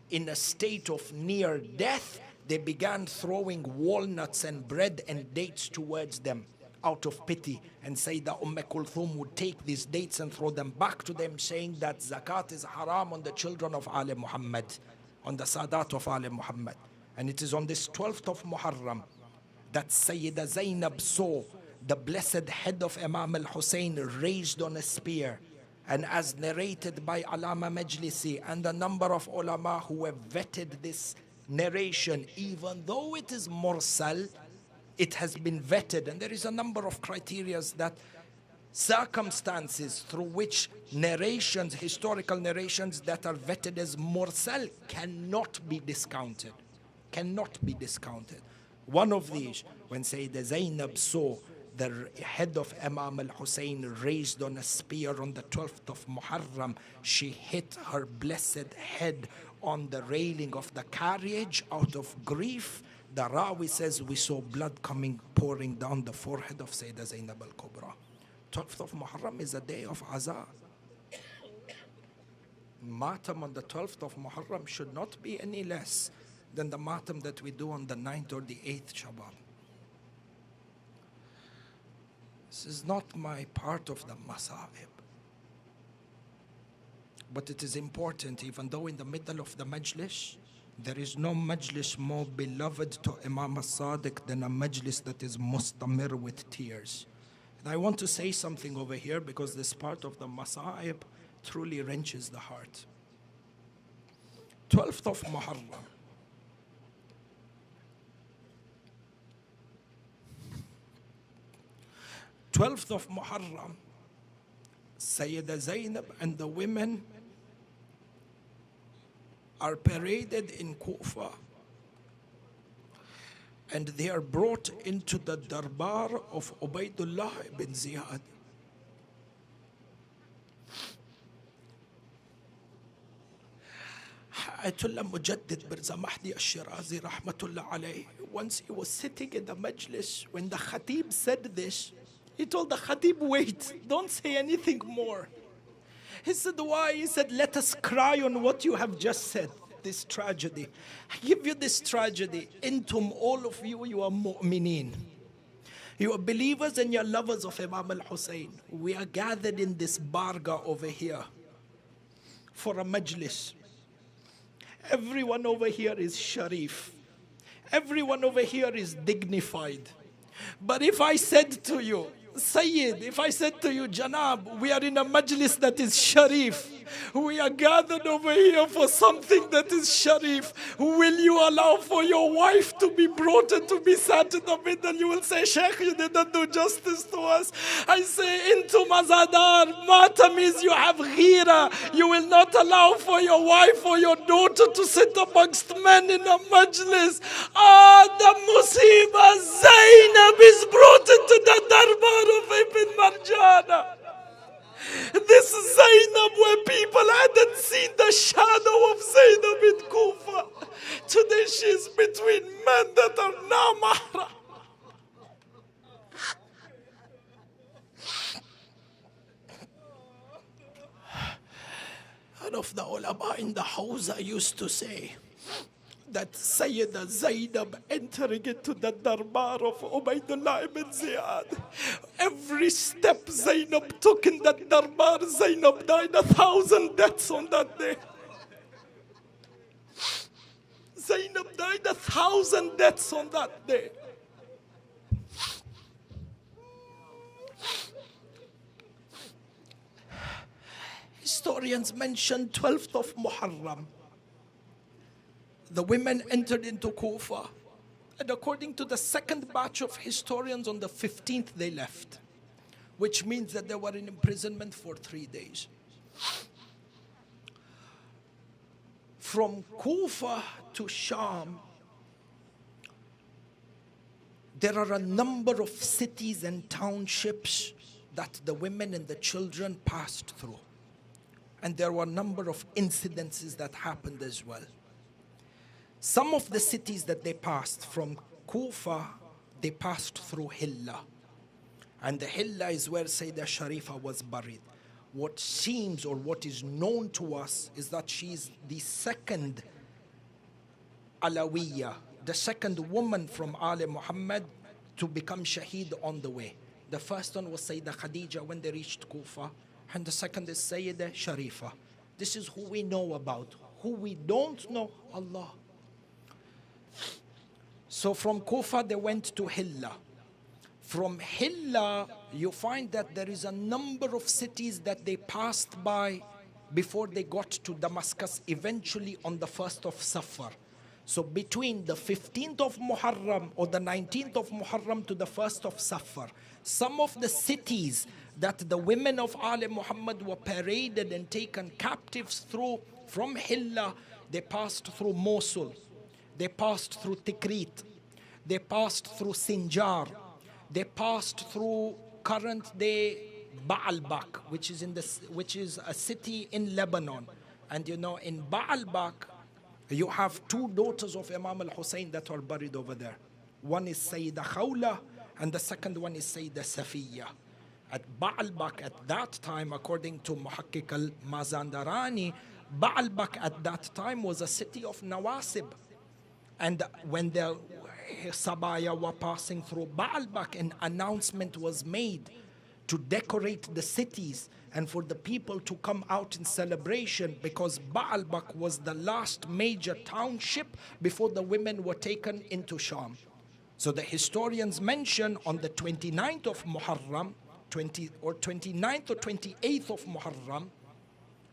in a state of near death, they began throwing walnuts and bread and dates towards them out of pity. And Sayyidah Kulthum would take these dates and throw them back to them, saying that zakat is haram on the children of Ali Muhammad, on the Sadat of Ali Muhammad. And it is on this 12th of Muharram that Sayyidah Zainab saw the blessed head of Imam al-Hussein raised on a spear. And as narrated by Alama Majlisi and a number of ulama who have vetted this narration, even though it is mursal, it has been vetted, and there is a number of criteria that circumstances through which narrations, historical narrations that are vetted as mursal cannot be discounted. Cannot be discounted. One of these, when Sayyidah Zainab saw the head of Imam al-Hussein raised on a spear on the 12th of Muharram, she hit her blessed head on the railing of the carriage out of grief. The Rawi says we saw blood pouring down the forehead of Sayyidah Zainab al-Kubra. 12th of Muharram is a day of Azar. Matam on the 12th of Muharram should not be any less than the matam that we do on the 9th or the 8th Shabbat. This is not my part of the masa'ib. But it is important, even though in the middle of the majlis, there is no majlis more beloved to Imam al-Sadiq than a majlis that is mustamir with tears. And I want to say something over here because this part of the masa'ib truly wrenches the heart. 12th of Muharram. Twelfth of Muharram, Sayyidah Zainab and the women are paraded in Kufa, and they are brought into the darbar of Ubaydullah ibn Ziyad. Ayatollah Mujaddid Mirza Mahdi al-Shirazi rahmatullah alayhi, once he was sitting in the majlis, when the Khatib said this, he told the Khatib, wait, don't say anything more. He said, why? He said, let us cry on what you have just said, this tragedy. I give you this tragedy. Intum, all of you, you are mu'mineen. You are believers and you are lovers of Imam al-Hussein. We are gathered in this barga over here for a majlis. Everyone over here is sharif. Everyone over here is dignified. But if I said to you, Sayyid, if I said to you, Janab, we are in a majlis that is sharif, we are gathered over here for something that is sharif, will you allow for your wife to be brought and to be sat in the middle? You will say, Sheikh, you did not do justice to us. I say, into mazadar, matam is you have ghira. You will not allow for your wife or your daughter to sit amongst men in a majlis. The musibah Zainab is brought into the darbar of Ibn Marjana. This is Zainab where people hadn't seen the shadow of Zainab in Kufa. Today she is between men that are now mahram. One of the ulama in the Hawza used to say that Sayyidah Zainab entering into the darbar of Ubaydullah ibn Ziyad, every step Zainab took in that darbar, Zainab died 1,000 deaths on that day. Zainab died 1,000 deaths on that day. Historians mention 12th of Muharram. The women entered into Kufa. And according to the second batch of historians, on the 15th they left, which means that they were in imprisonment for 3 days. From Kufa to Sham, there are a number of cities and townships that the women and the children passed through. And there were a number of incidences that happened as well. Some of the cities that they passed from Kufa, they passed through Hilla. And the Hilla is where Sayyidah Sharifa was buried. What seems or what is known to us is that she is the second Alawiyya, the second woman from Ali Muhammad to become Shaheed on the way. The first one was Sayyidah Khadija when they reached Kufa. And the second is Sayyidah Sharifa. This is who we know about. Who we don't know, Allah. So from Kufa they went to Hilla. From Hilla you find that there is a number of cities that they passed by before they got to Damascus, eventually on the 1st of Safar. So between the 15th of Muharram or the 19th of Muharram to the 1st of Safar, some of the cities that the women of Ali Muhammad were paraded and taken captives through, from Hilla, they passed through Mosul, they passed through Tikrit, they passed through Sinjar, they passed through current day Baalbak, which is a city in Lebanon. And you know, in Baalbak, you have two daughters of Imam al-Hussein that are buried over there. One is Sayyidah Khawla, and the second one is Sayyidah Safiya. At Baalbak at that time, according to Muhakkik al-Mazandarani, Baalbak at that time was a city of Nawasib. And when the Sabaya were passing through Baalbak, an announcement was made to decorate the cities and for the people to come out in celebration, because Baalbak was the last major township before the women were taken into Sham. So the historians mention on the 29th of Muharram, 29th or 28th of Muharram,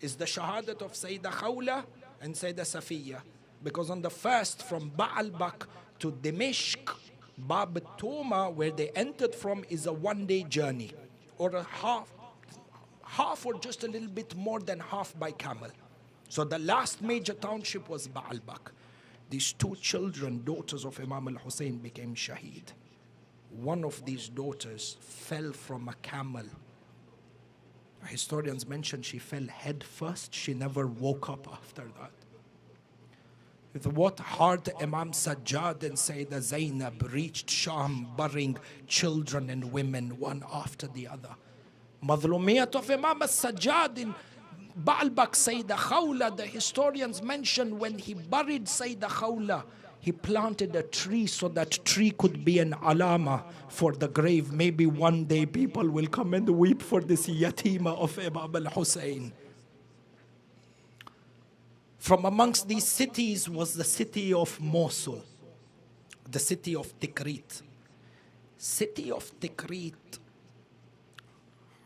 is the shahadat of Sayyidah Khawla and Sayyidah Safiya. Because on the first, from Baalbak to Dimishq, Bab Toma, where they entered from, is a one-day journey, or a half or just a little bit more than half by camel. So the last major township was Baalbak. These two children, daughters of Imam al-Hussein, became shaheed. One of these daughters fell from a camel. Historians mention she fell head first. She never woke up after that. With what heart Imam Sajjad and Sayyidah Zainab reached Sham, burying children and women one after the other. Madhlumiyat of Imam Sajjad in Baalbak, Sayyidah Khawla, the historians mention when he buried Sayyidah Khawla, he planted a tree so that tree could be an alama for the grave. Maybe one day people will come and weep for this yatima of Imam al-Hussein. From amongst these cities was the city of Mosul, the city of Tikrit. City of Tikrit,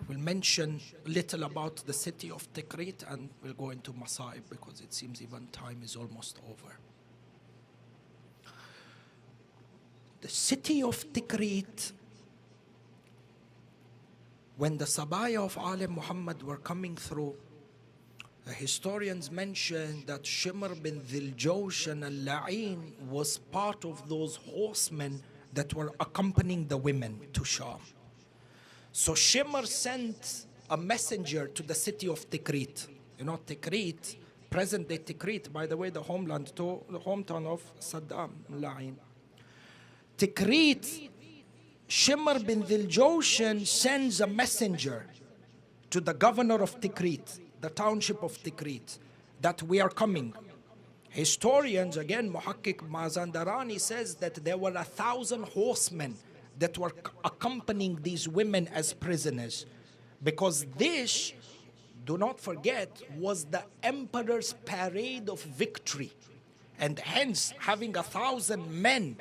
we'll mention a little about the city of Tikrit and we'll go into Masaib because it seems even time is almost over. The city of Tikrit, when the Sabaya of Ali Muhammad were coming through, the historians mention that Shimr bin Dhiljawshan al-La'in was part of those horsemen that were accompanying the women to Sham. So Shimr sent a messenger to the city of Tikrit. You know, Tikrit, present day Tikrit, by the way, the hometown of Saddam La'in. Tikrit, Shimr bin Dhiljawshan sends a messenger to the governor of Tikrit, the township of Tikrit, that we are coming. Historians, again, Muhakkik Mazandarani says that there were 1,000 horsemen that were accompanying these women as prisoners. Because this, do not forget, was the emperor's parade of victory. And hence, having 1,000 men,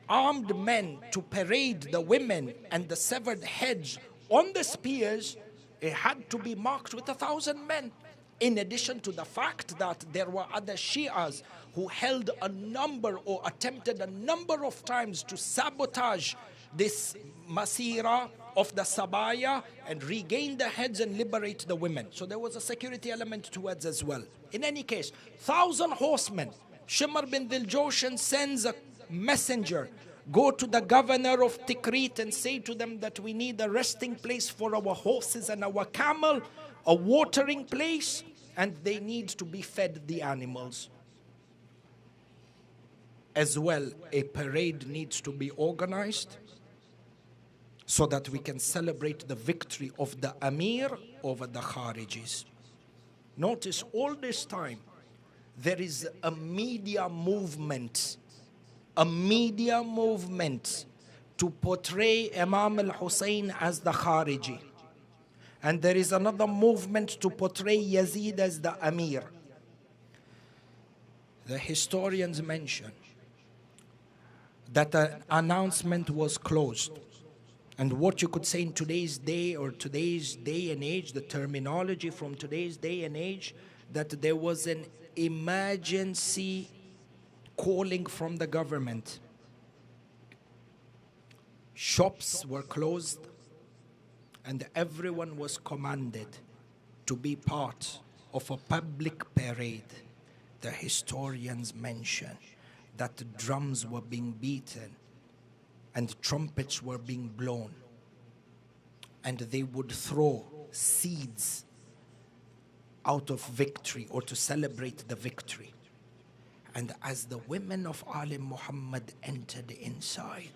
armed men, to parade the women and the severed heads on the spears, it had to be marked with 1,000 men. In addition to the fact that there were other Shias who held a number or attempted a number of times to sabotage this masira of the Sabaya and regain the heads and liberate the women. So there was a security element towards as well. In any case, 1,000 horsemen. Shimr bin Diljoshan sends a messenger, go to the governor of Tikrit and say to them that we need a resting place for our horses and our camel, a watering place, and they need to be fed the animals. As well, a parade needs to be organized so that we can celebrate the victory of the Amir over the Kharijis. Notice all this time, there is a media movement to portray Imam al-Hussein as the Khariji. And there is another movement to portray Yazid as the Amir. The historians mention that an announcement was closed. And what you could say in today's day or today's day and age, the terminology from today's day and age, that there was an emergency calling from the government. Shops were closed and everyone was commanded to be part of a public parade. The historians mention that drums were being beaten and trumpets were being blown, and they would throw seeds out of victory or to celebrate the victory. And as the women of Ali Muhammad entered inside,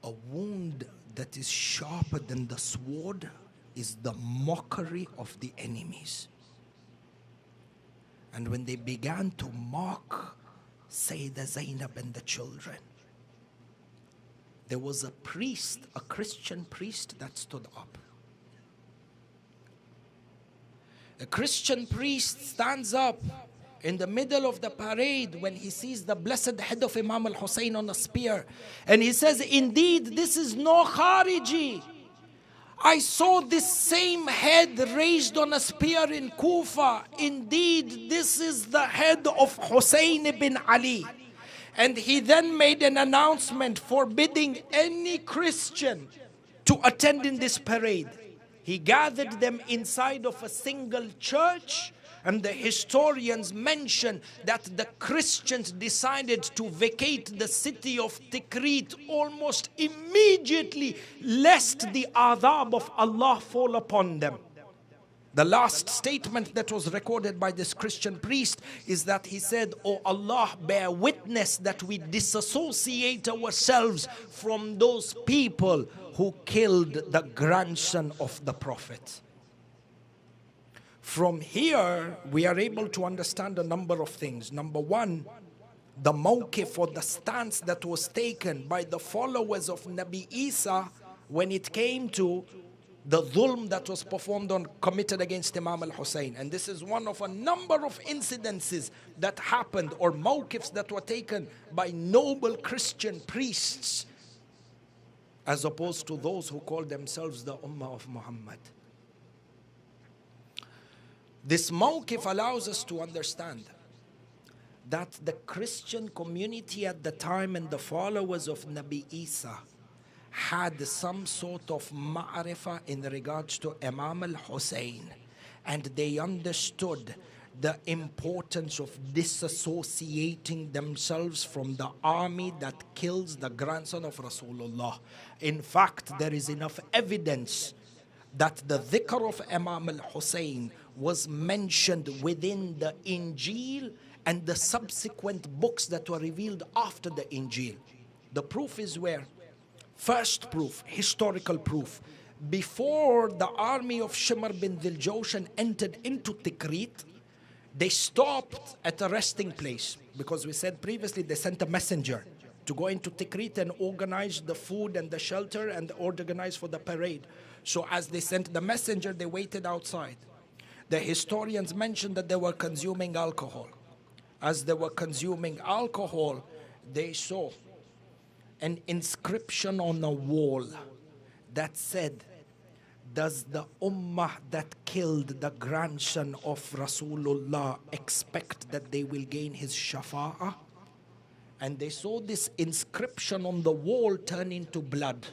a wound that is sharper than the sword is the mockery of the enemies. And when they began to mock Sayyidah Zainab and the children, there was a priest, a Christian priest, that stood up. A Christian priest stands up in the middle of the parade when he sees the blessed head of Imam al-Hussein on a spear. And he says, indeed, this is no Khariji. I saw this same head raised on a spear in Kufa. Indeed, this is the head of Hussein ibn Ali. And he then made an announcement forbidding any Christian to attend in this parade. He gathered them inside of a single church, and the historians mention that the Christians decided to vacate the city of Tikrit almost immediately, lest the adhab of Allah fall upon them. The last statement that was recorded by this Christian priest is that he said, "Oh Allah, bear witness that we disassociate ourselves from those people who killed the grandson of the Prophet." From here, we are able to understand a number of things. Number one, the mawqif or the stance that was taken by the followers of Nabi Isa when it came to the dhulm that was committed against Imam al-Hussein. And this is one of a number of incidences that happened, or mawqifs that were taken by noble Christian priests, as opposed to those who call themselves the Ummah of Muhammad. This mawqif allows us to understand that the Christian community at the time and the followers of Nabi Isa had some sort of ma'rifah in regards to Imam al-Hussein, and they understood the importance of disassociating themselves from the army that kills the grandson of Rasulullah. In fact, there is enough evidence that the dhikr of Imam al-Hussein was mentioned within the Injil and the subsequent books that were revealed after the Injil. The proof is where? First proof, historical proof. Before the army of Shimr bin Diljoshan entered into Tikrit, They stopped at a resting place because we said previously they sent a messenger to go into Tikrit and organize the food and the shelter and organize for the parade. So as they sent the messenger, they waited outside. The historians mentioned that they were consuming alcohol. As they were consuming alcohol, they saw an inscription on a wall that said, does the ummah that killed the grandson of Rasulullah expect that they will gain his shafa'ah? And they saw this inscription on the wall turn into blood.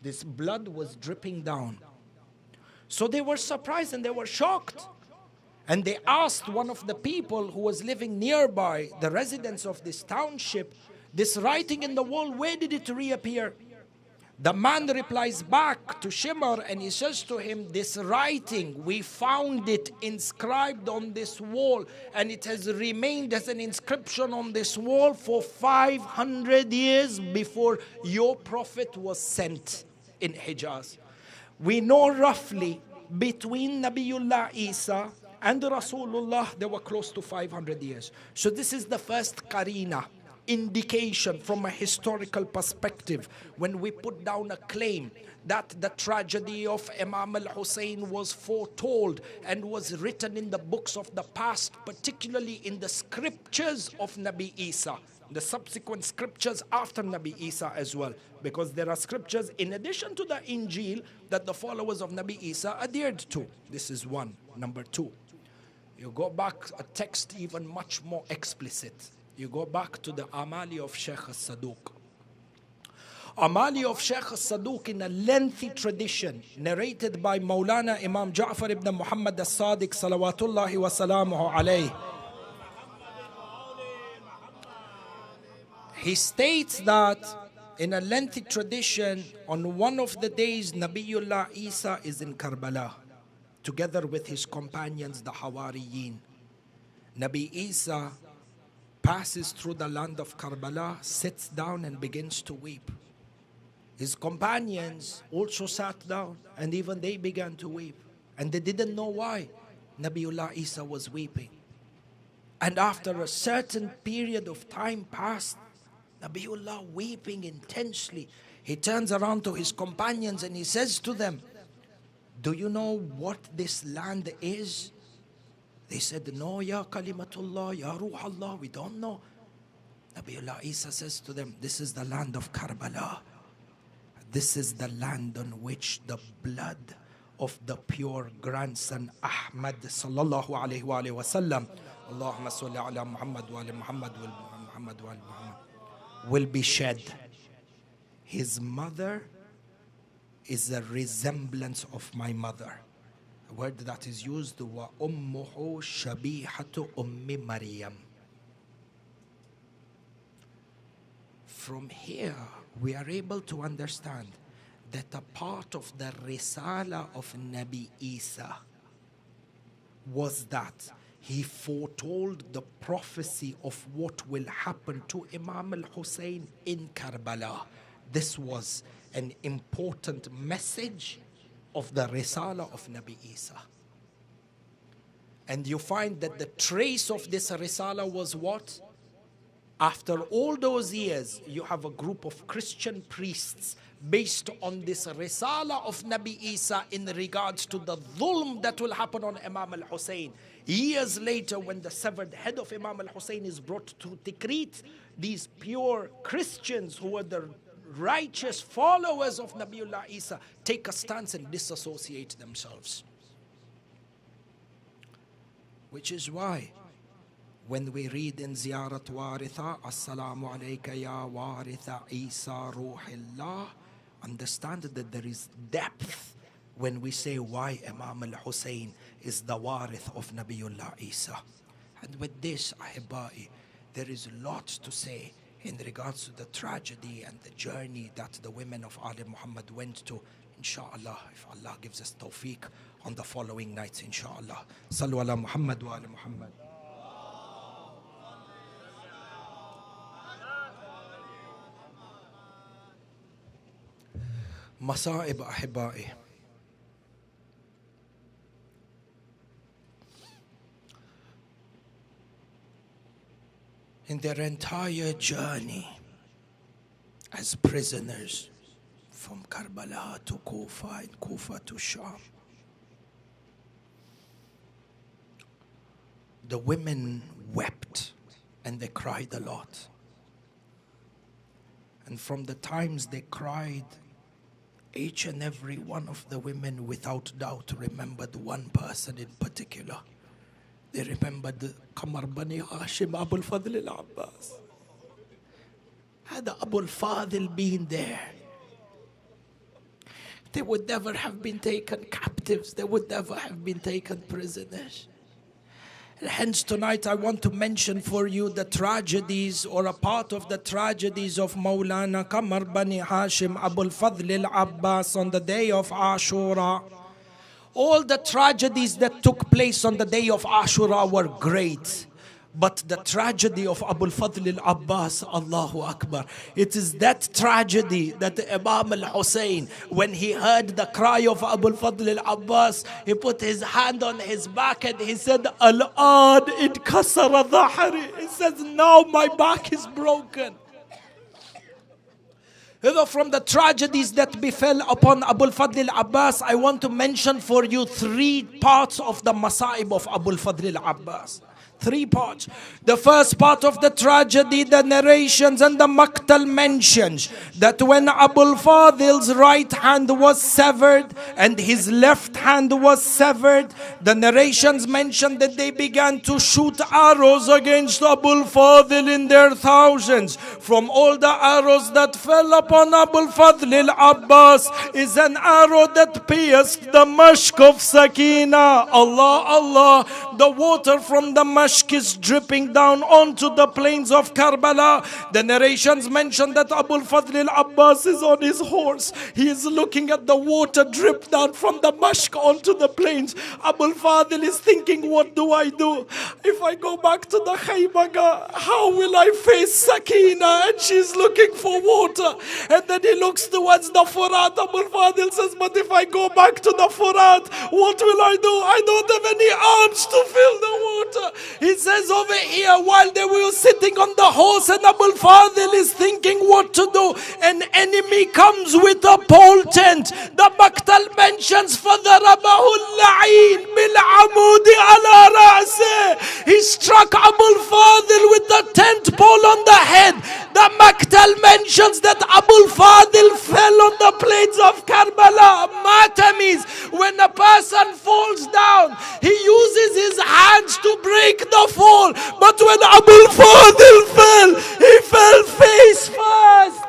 This blood was dripping down. So they were surprised and they were shocked. And they asked one of the people who was living nearby, the residents of this township, this writing in the wall, where did it reappear? The man replies back to Shimr and he says to him, this writing, we found it inscribed on this wall and it has remained as an inscription on this wall for 500 years before your prophet was sent in Hijaz. We know roughly between Nabiullah Isa and Rasulullah, they were close to 500 years. So this is the first qarina, indication from a historical perspective when we put down a claim that the tragedy of Imam al-Hussein was foretold and was written in the books of the past, particularly in the scriptures of Nabi Isa, the subsequent scriptures after Nabi Isa as well, because there are scriptures in addition to the Injil that the followers of Nabi Isa adhered to. This is one. Number two, you go back a text even much more explicit. You go back to the Amali of Sheikh al-Saduq. Amali of Sheikh al-Saduq in a lengthy tradition narrated by Maulana Imam Ja'far ibn Muhammad al-Sadiq salawatullahi wa salamuhu alayh. He states that in a lengthy tradition, on one of the days, Nabiullah Isa is in Karbala together with his companions, the Hawariyin. Nabi Isa passes through the land of Karbala, sits down and begins to weep. His companions also sat down and even they began to weep. And they didn't know why Nabiullah Isa was weeping. And after a certain period of time passed, Nabiullah weeping intensely, he turns around to his companions and he says to them, do you know what this land is? They said, no, ya kalimatullah, ya ruh Allah, we don't know. Nabiullah Isa says to them, this is the land of Karbala. This is the land on which the blood of the pure grandson Ahmad sallallahu alayhi wa sallam, Allahumma salli ala Muhammad wa ala Muhammad wa Muhammad wa ala Muhammad, will be shed. His mother is a resemblance of my mother. A word that is used, wa ummuhu shabihatu ummi Maryam. From here, we are able to understand that a part of the risala of Nabi Isa was that he foretold the prophecy of what will happen to Imam al-Hussein in Karbala. This was an important message of the risala of Nabi Isa. And you find that the trace of this risala was what? After all those years, you have a group of Christian priests based on this risala of Nabi Isa in regards to the dhulm that will happen on Imam al-Hussein. Years later, when the severed head of Imam al-Hussein is brought to Tikrit, these pure Christians who were the righteous followers of Nabiullah Isa take a stance and disassociate themselves. Which is why when we read in Ziyarat Waritha, Assalamu alayka ya Waritha Isa Ruhillah, understand that there is depth when we say why Imam al-Hussein is the Warith of Nabiullah Isa. And with this, Ahibai, there is lots to say in regards to the tragedy and the journey that the women of Ali Muhammad went to. Inshallah, if Allah gives us tawfiq on the following nights, inshallah. Sallu ala Muhammad wa ala Muhammad. Masa'ib Ahibai. in their entire journey as prisoners from Karbala to Kufa and Kufa to Sham. The women wept and they cried a lot. And from the times they cried, each and every one of the women without doubt remembered one person in particular. They remembered Qamar Bani Hashim Abu al-Fadl al-Abbas. Had Abu al-Fadl been there, they would never have been taken captives. They would never have been taken prisoners. And hence tonight I want to mention for you the tragedies, or a part of the tragedies of Maulana Qamar Bani Hashim Abu al-Fadl al-Abbas on the day of Ashura. All the tragedies that took place on the day of Ashura were great. But the tragedy of Abu al-Fadl al-Abbas, Allahu Akbar. It is that tragedy that Imam al-Hussein, when he heard the cry of Abu al-Fadl al-Abbas, he put his hand on his back and he said, Al-Ad inkasara dhahri. He says, now my back is broken. From the tragedies that befell upon Abu al-Fadl al-Abbas, I want to mention for you 3 parts of the Masa'ib of Abu al-Fadl al-Abbas. 3 parts. The first part of the tragedy, the narrations and the Maqtal mentions that when Abu al-Fadl's right hand was severed and his left hand was severed, the narrations mention that they began to shoot arrows against Abu al-Fadl in their thousands. From all the arrows that fell upon Abu al-Fadl al-Abbas is an arrow that pierced the mashk of Sakina. Allah, Allah, the water from the mashk is dripping down onto the plains of Karbala. The narrations mention that Abu al-Fadl al-Abbas is on his horse. He is looking at the water drip down from the mashk onto the plains. Abu al-Fadl is thinking, what do I do? If I go back to the Khaybaga, how will I face Sakina? And she's looking for water. And then he looks towards the Furat. Abu al-Fadl says, but if I go back to the Furat, what will I do? I don't have any arms to fill the water. He says over here, while they were sitting on the horse and Abu al-Fadl is thinking what to do, an enemy comes with a pole tent. The Maqtal mentions, فَضَرَبَهُ اللَّعِينَ بِالْعَمُودِ عَلَى رَأْسِهِ. He struck Abu al-Fadl with the tent pole on the head. The Maqtal mentions that Abu al-Fadl fell on the plains of Karbala. Matamis, when a person falls down, he uses his hands to break the fall. But when Abu al-Fadl fell, he fell face first.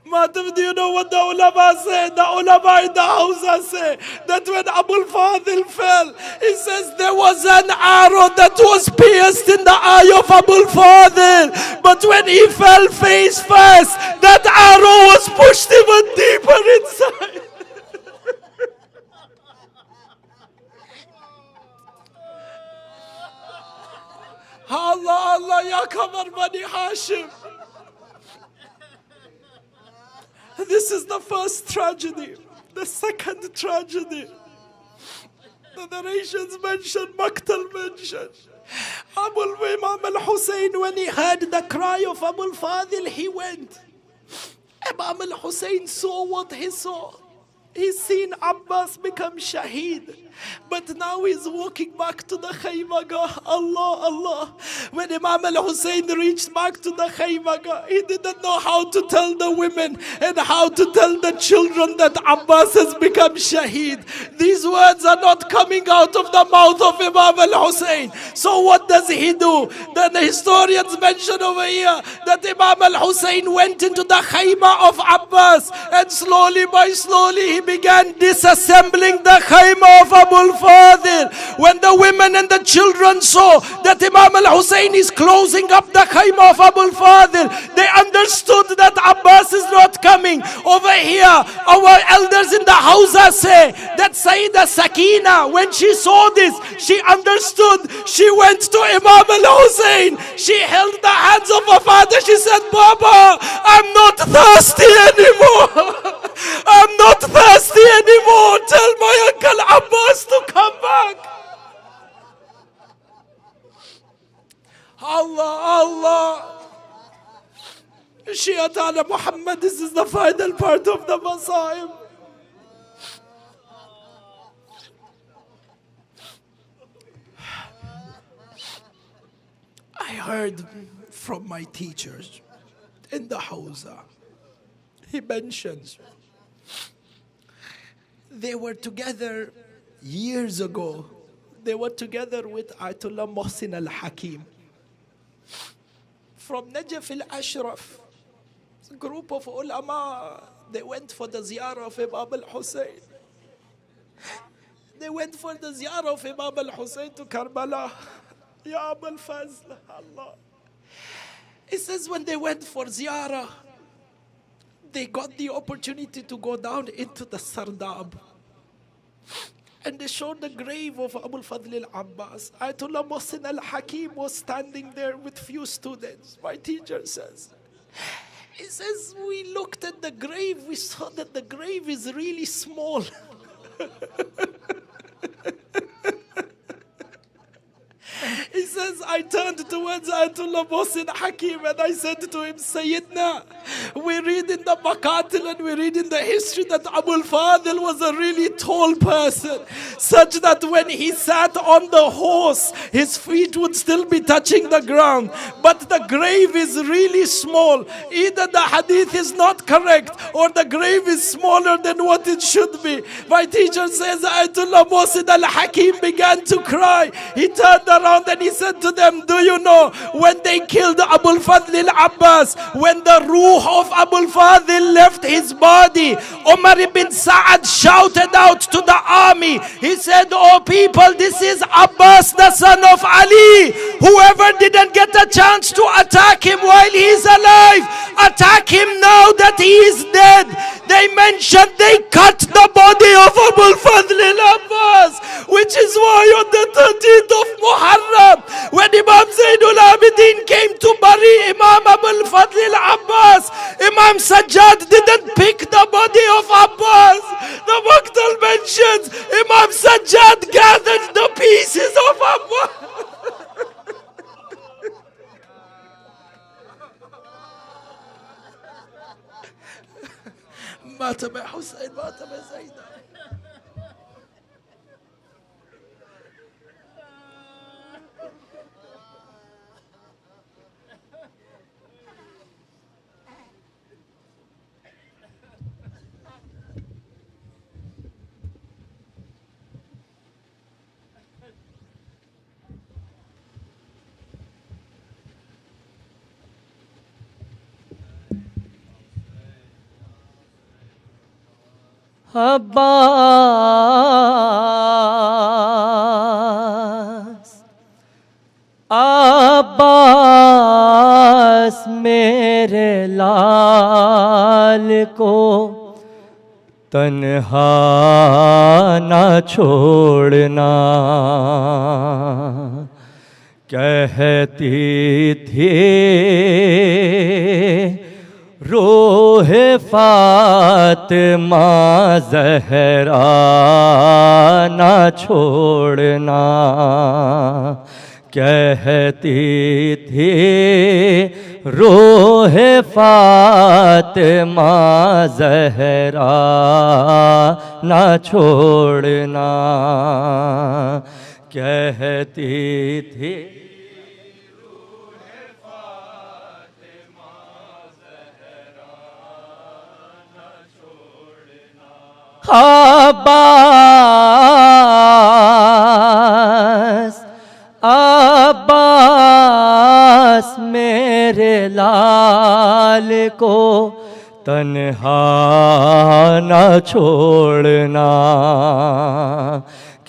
Madam, do you know what the ulama say? The ulama in the Hausa say that when Abu al-Fadl fell, he says there was an arrow that was pierced in the eye of Abu al-Fadl. But when he fell face first, that arrow was pushed even deeper inside. Allah, Allah, ya Qamar Bani Hashim. This is the first tragedy. The second tragedy, the narrations mention, Maqtal mention, Imam al-Hussein, when he heard the cry of Abu al-Fadl, he went. Imam al-Hussein saw what he saw. He's seen Abbas become shaheed. But now he's walking back to the Khaybaga. Allah, Allah. When Imam al-Hussein reached back to the Khaybaga, he didn't know how to tell the women and how to tell the children that Abbas has become shaheed. These words are not coming out of the mouth of Imam al-Hussein. So what does he do? Then the historians mention over here that Imam al-Hussein went into the Khayma of Abbas, and slowly by slowly he began disassembling the Khayma of Abu al-Fadl. When the women and the children saw that Imam al-Hussein is closing up the Khayma of Abu al-Fadl, they understood that Abbas is not coming. Over here, our elders in the Hausa say that Sayyidah Sakina, when she saw this, she understood. She went to Imam al-Hussein. She held the hands of her father. She said, Baba, I'm not thirsty anymore. am not thirsty anymore. Tell my uncle Abbas to come back. Allah, Allah. Shiatana Muhammad, this is the final part of the Masaib. I heard from my teachers in the Hausa, he mentions they were together years ago. They were together with Ayatollah Mohsin al-Hakim from Najaf al-Ashraf. A group of ulama, they went for the ziyarah of Imam al-Hussein. They went for the ziyarah of Imam al-Hussein to Karbala. Ya Abul Fazl, Allah. It says when they went for ziyarah, they got the opportunity to go down into the Sardab. And they showed the grave of Abul Fadl al-Abbas. Ayatollah Mohsin al-Hakim was standing there with few students. My teacher says, he says, we looked at the grave, we saw that the grave is really small. He says, I turned towards Ayatollah Mohsin Hakim and I said to him, Sayyidina, we read in the Maqatil and we read in the history that Abul Fadl was a really tall person, such that when he sat on the horse, his feet would still be touching the ground. But the grave is really small. Either the hadith is not correct or the grave is smaller than what it should be. My teacher says, Ayatollah Mohsin al-Hakim began to cry. He turned around and he said to them, do you know, when they killed Abul Fadl al-Abbas, when the ruh of Abul Fadl left his body, Umar ibn Sa'ad shouted out to the army. He said, oh people, this is Abbas, the son of Ali. Whoever didn't get a chance to attack him while he is alive, attack him now that he is dead. They mentioned they cut the body of Abul Fadl al-Abbas, which is why on the 13th of Muharram, when Imam Zainul Abidin came to bury Imam Abul Fadl al-Abbas, Imam Sajjad didn't pick the body of Abbas. The Maktal mentions Imam Sajjad gathered the pieces of Abbas. مات بحسين مات بزينب. Abbas Abbas मेरे लाल को तन्हा ना छोड़ना, कहती थी रूह फातिमा ज़हरा ना छोड़ना, कहती थी रूह फातिमा ज़हरा ना छोड़ना, कहती थी अब्बास अब्बास मेरे लाल को तन्हा न छोड़ना,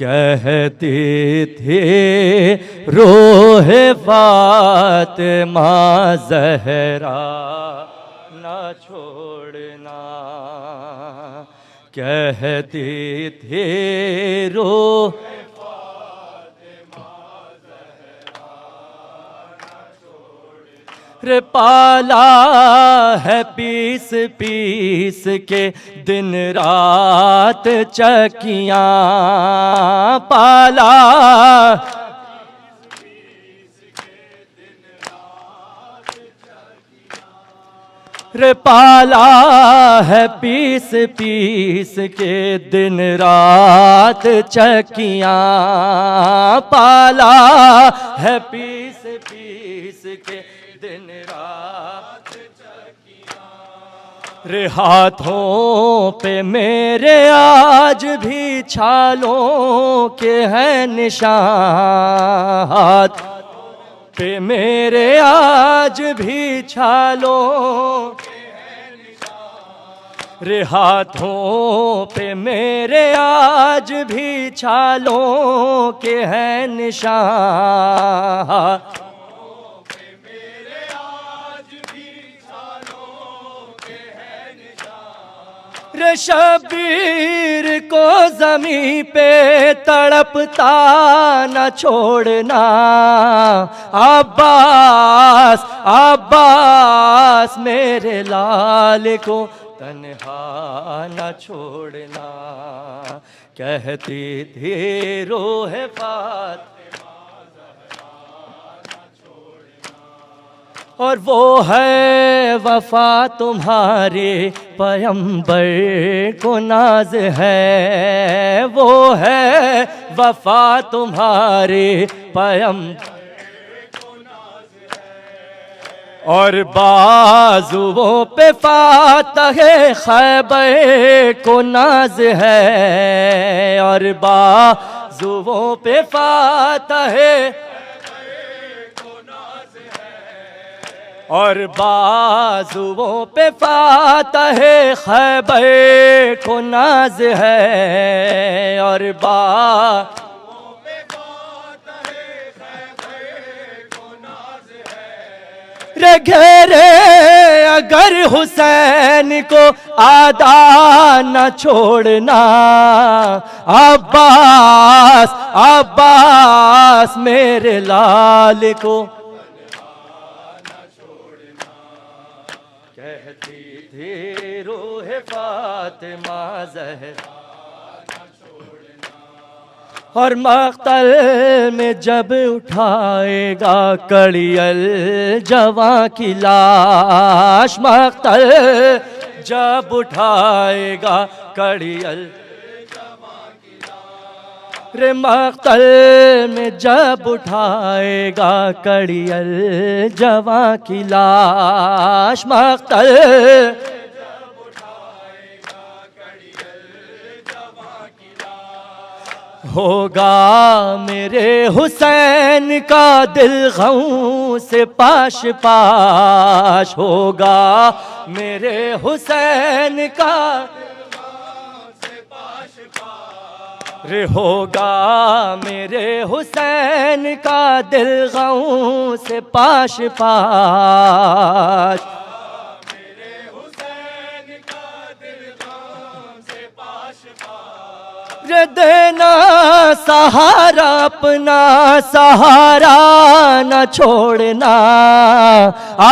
कहती थी रूह फातिमा ज़हरा न छोड़ना, कहती थी रूह रे पाला है पीस पीस के दिन रात चकियां, पाला रे पाला है पीस पीस के दिन रात चकियां, पाला है पीस पीस के दिन रात चकियां। रे हाथों पे मेरे आज भी छालों के हैं निशान, हाथ पे मेरे आज भी छालों के हैं निशान। रे हाथों पे मेरे आज भी छालों के हैं निशान, रे शबीर को ज़मीं पे तड़पता न छोड़ना, अब्बास अब्बास मेरे लाल को तन्हा न छोड़ना। कहती थी रूह फातिमा और वो है वफा तुम्हारे पैगंबर को नाज है, वो है वफा तुम्हारे पैगंबर को नाज है। और बाजुओं पे फातहे खैबर को नाज है, और बाजुओं पे फातहे और बाजुओं पे फातहे खैबर को नाज है, और बाजुओं पे फातहे खैबर को नाज है। रे घेरे अगर हुसैन को आदा न छोड़ना, अब्बास अब्बास मेरे लाल को रूह फातिमा ज़हरा और मक़तल में जब उठाएगा कड़ियल जवां की लाश, मक़तल जब उठाएगा कड़ियल रे मक़तल में जब उठाएगा कड़ियल जवां की लाश, मक़तल जब उठाएगा कड़ियल जवां की लाश। होगा मेरे हुसैन का दिल गम से पाश पाश, होगा मेरे हुसैन का रे होगा मेरे हुसैन का दिल गम से पाश पाश, मेरे हुसैन का दिल गम से पाश पाश। रे देना सहारा अपना सहारा न छोड़ना,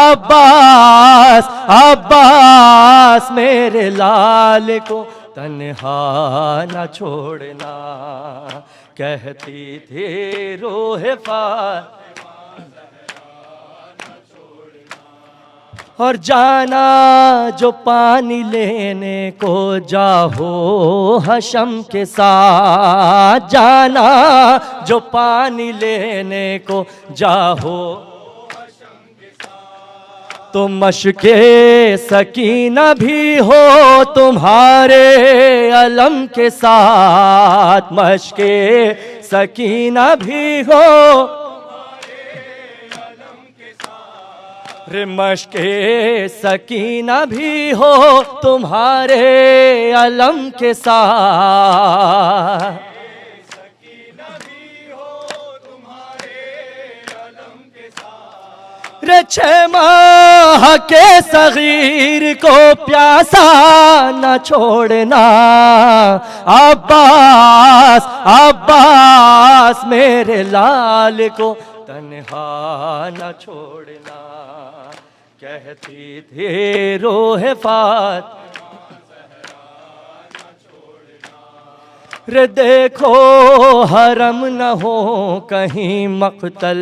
अब्बास अब्बास मेरे लाल को तन्हा न छोड़ना। कहती थी रूह फातिमा न छोड़ना। और जाना जो पानी लेने को जाहो हशम के साथ, जाना जो पानी लेने को जाहो तो मशके सकीना भी हो तुम्हारे अलम के साथ, मशके सकीना भी हो रे मशके सकीना भी हो तुम्हारे अलम के साथ, रे 6 माह के सगीर को प्यासा न छोड़ना, अब्बास अब्बास मेरे लाल को तन्हा न छोड़ना। कहती थी रूह फात रे देखो हरम न हो कहीं मक़तल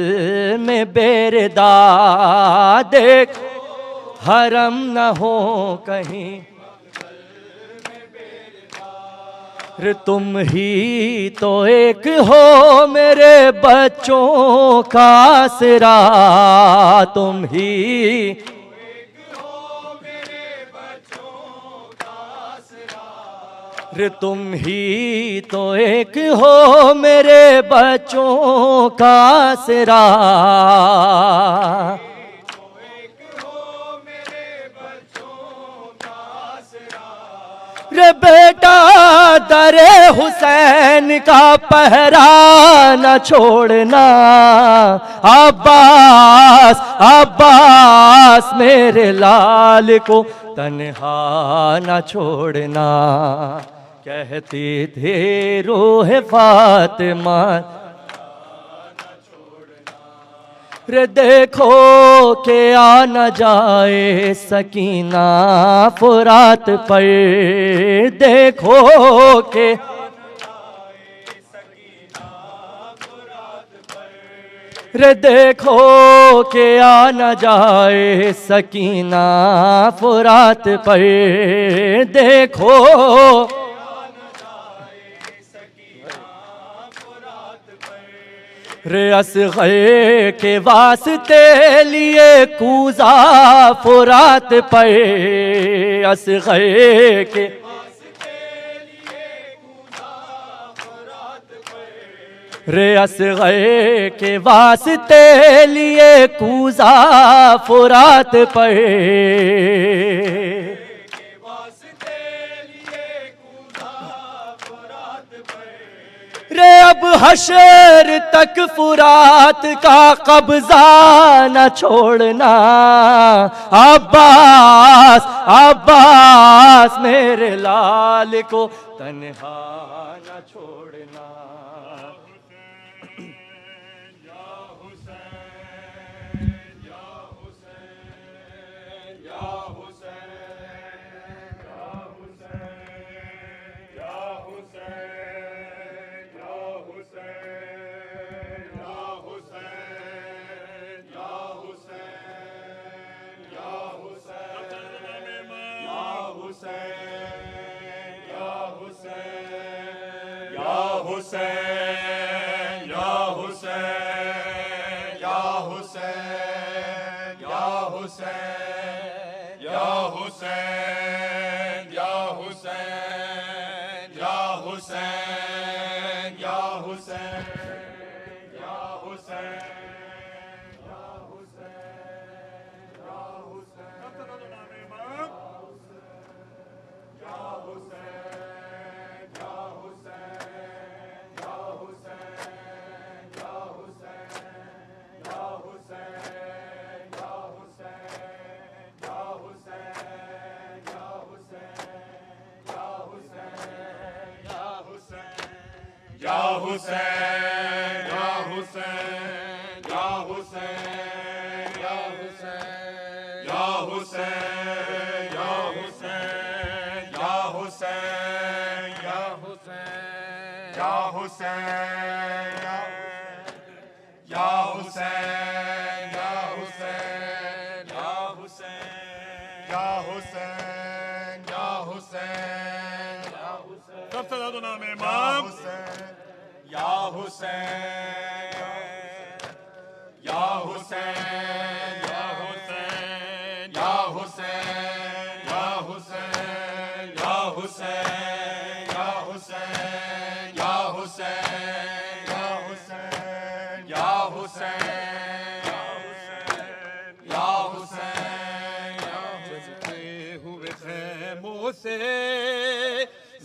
में बेरदा, देखो हरम न हो कहीं रे तुम ही तो एक हो मेरे बच्चों का आसरा, तुम ही रे तुम ही तो एक हो मेरे बच्चों का आसरा। रे बेटा दरे हुसैन का पहरा न छोड़ना, अब्बास अब्बास मेरे लाल को तन्हा न छोड़ना। कहती थी रूह फातिमा रे देखो के आ न जाए सकीना फुरात पर, देखो के रे देखो के आ न जाए सकीना फुरात पर, देखो रे असग़र के वास्ते लिए कूज़ा फुरात पर, असग़र के रे असग़र के वास्ते लिए कूज़ा फुरात पर, रे अब हशर तक फुरात का कब्जा न छोड़ना, अब्बास अब्बास मेरे लाल को तन्हा न छोड़ना।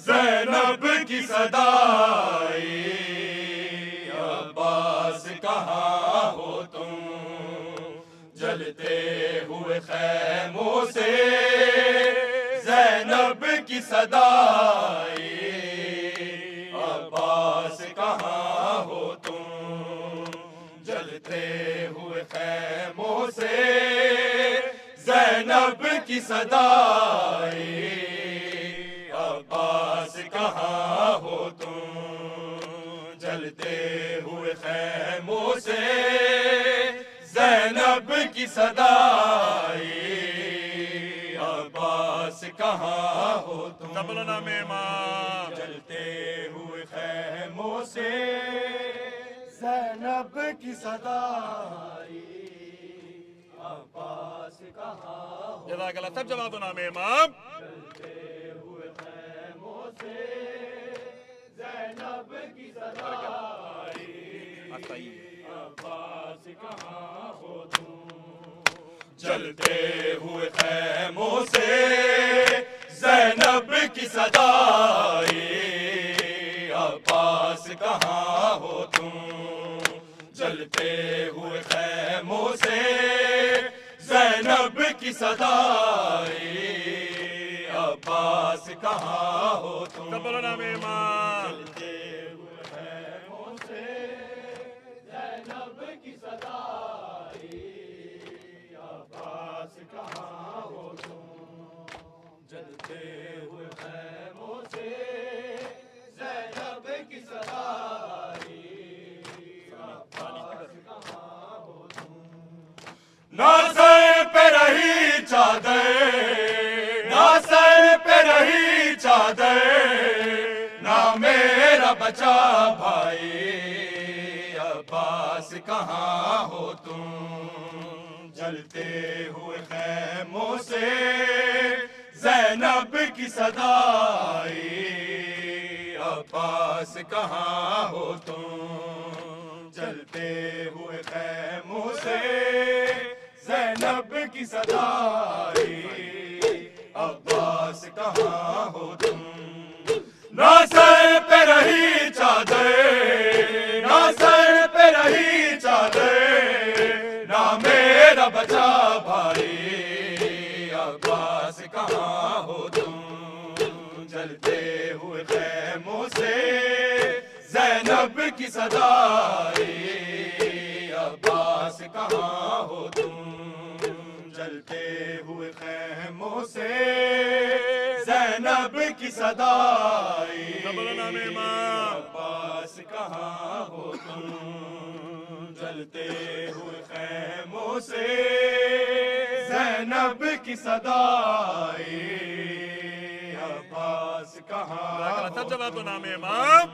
ज़ैनब की सदाई अब्बास कहाँ हो तुम, जलते हुए खैमों से ज़ैनब की सदाई अब्बास कहाँ हो तुम, जलते ज़ैनब की सदाई, अब्बास कहाँ हो तुम, जलते हुए खैमों से ज़ैनब की सदाई, अब्बास कहाँ हो तुम, तबलना में इमाम, जलते हुए खैमों से ज़ैनब की सदाई, अब्बास कहाँ हो, जज़ाकल्लाह। सब जवाब दो नाम इमाम। जलते हुए खैमों से ज़ैनब की सदाई, अब्बास कहाँ हो तुम, जलते हुए खैमों से ज़ैनब की सदाई, अब्बास कहाँ हो तुम, जलते हुए खैमों से ज़ैनब की सदाई, अब्बास कहाँ हो तुम, तबलना में इमाम, जलते हुए खैमों से ज़ैनब की सदाई, अब्बास कहाँ हो तुम, जलते हुए खैमों से ज़ैनब की सदाई, अब्बास कहाँ हो तुम, ना सर पे रही चादर, ना सर पे रही चादर, ना मेरा बचा भाई, अब्बास कहाँ हो तुम, जलते हुए खैमों से ज़ैनब की सदाई, अब्बास कहाँ हो तुम, जलते हुए खैमों से ज़ैनब की सदाई, अब्बास कहाँ हो तुम, ना सर पे रही चादर, ना सर पे रही चादर, ना मेरा बचा भाई, अब्बास कहाँ हो तुम, जलते हुए खैमों से ज़ैनब की सदाई, अब्बास कहाँ हो तुम, जलते हुए खैमों से ज़ैनब की सदाई, तबलना में इमाम, अब्बास कहाँ हो तुम, जलते हुए खैमों से ज़ैनब की सदाई, अब्बास कहाँ जज़ाकल्लाह। हो सब जवाब दो तुम, नाम इमाम,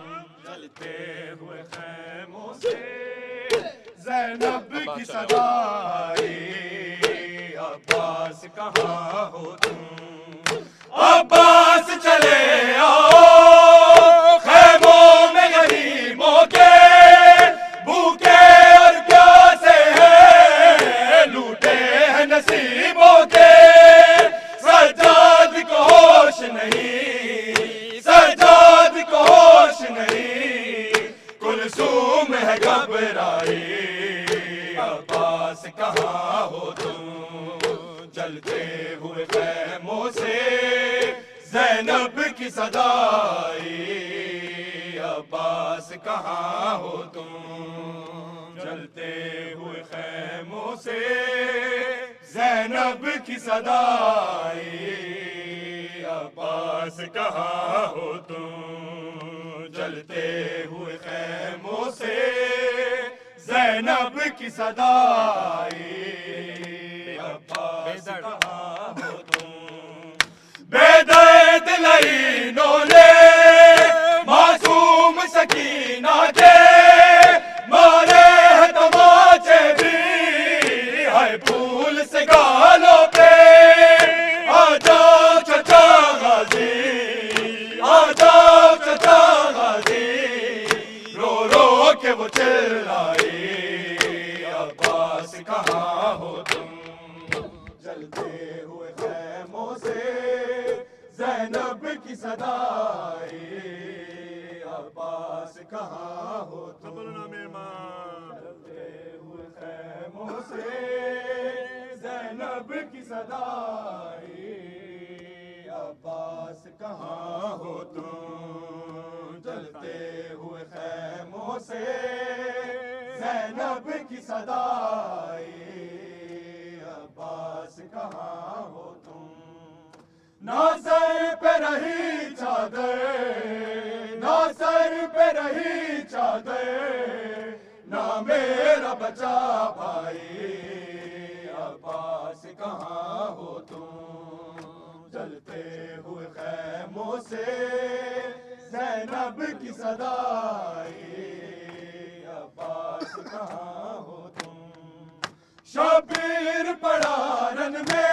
जलते हुए खैमों से ज़ैनब की सदाई, अब्बास कहाँ हो तुम, अब्बास चले आओ खैमों में गरीबों के, भूखे और प्यासे हैं, लूटे हैं नसीबों के, सज्जाद को होश नहीं, सज्जाद को होश नहीं, कुलसूम है घबराई, अब्बास कहाँ हो तुम, जलते हुए खैमों से ज़ैनब की सदाई, अब्बास कहाँ हो तुम, जलते हुए खैमों से ज़ैनब की सदाई, अब्बास कहाँ हो तुम, जलते हुए खैमों से ज़ैनब की सदाई, अब्बास कहाँ हो तुम, बेदर्द लईनों ने मासूम सकीना के मारे हैं तमाचे भी, है फूल से गालों पे, आ जाओ चचा गाजी, आ जाओ चचा गाजी, रो रो के वो चिल्लाई, अब्बास कहाँ हो तुम, जलते हुए खैमों से ज़ैनब की सदाई, अब्बास कहाँ हो तुम, तबलना में इमाम, जलते हुए खैमों से ज़ैनब की सदाई, अब्बास कहाँ हो तुम, जलते हुए खैमों से ज़ैनब की सदाई, अब्बास अब्बास कहाँ हो तुम, ना सर पे रही चादर, ना सर पे रही चादर, ना मेरा बचा भाई, अब्बास कहाँ हो तुम, जलते हुए खैमों से ज़ैनब की सदाई, अब्बास कहाँ हो तुम, शबीर पड़ा रन में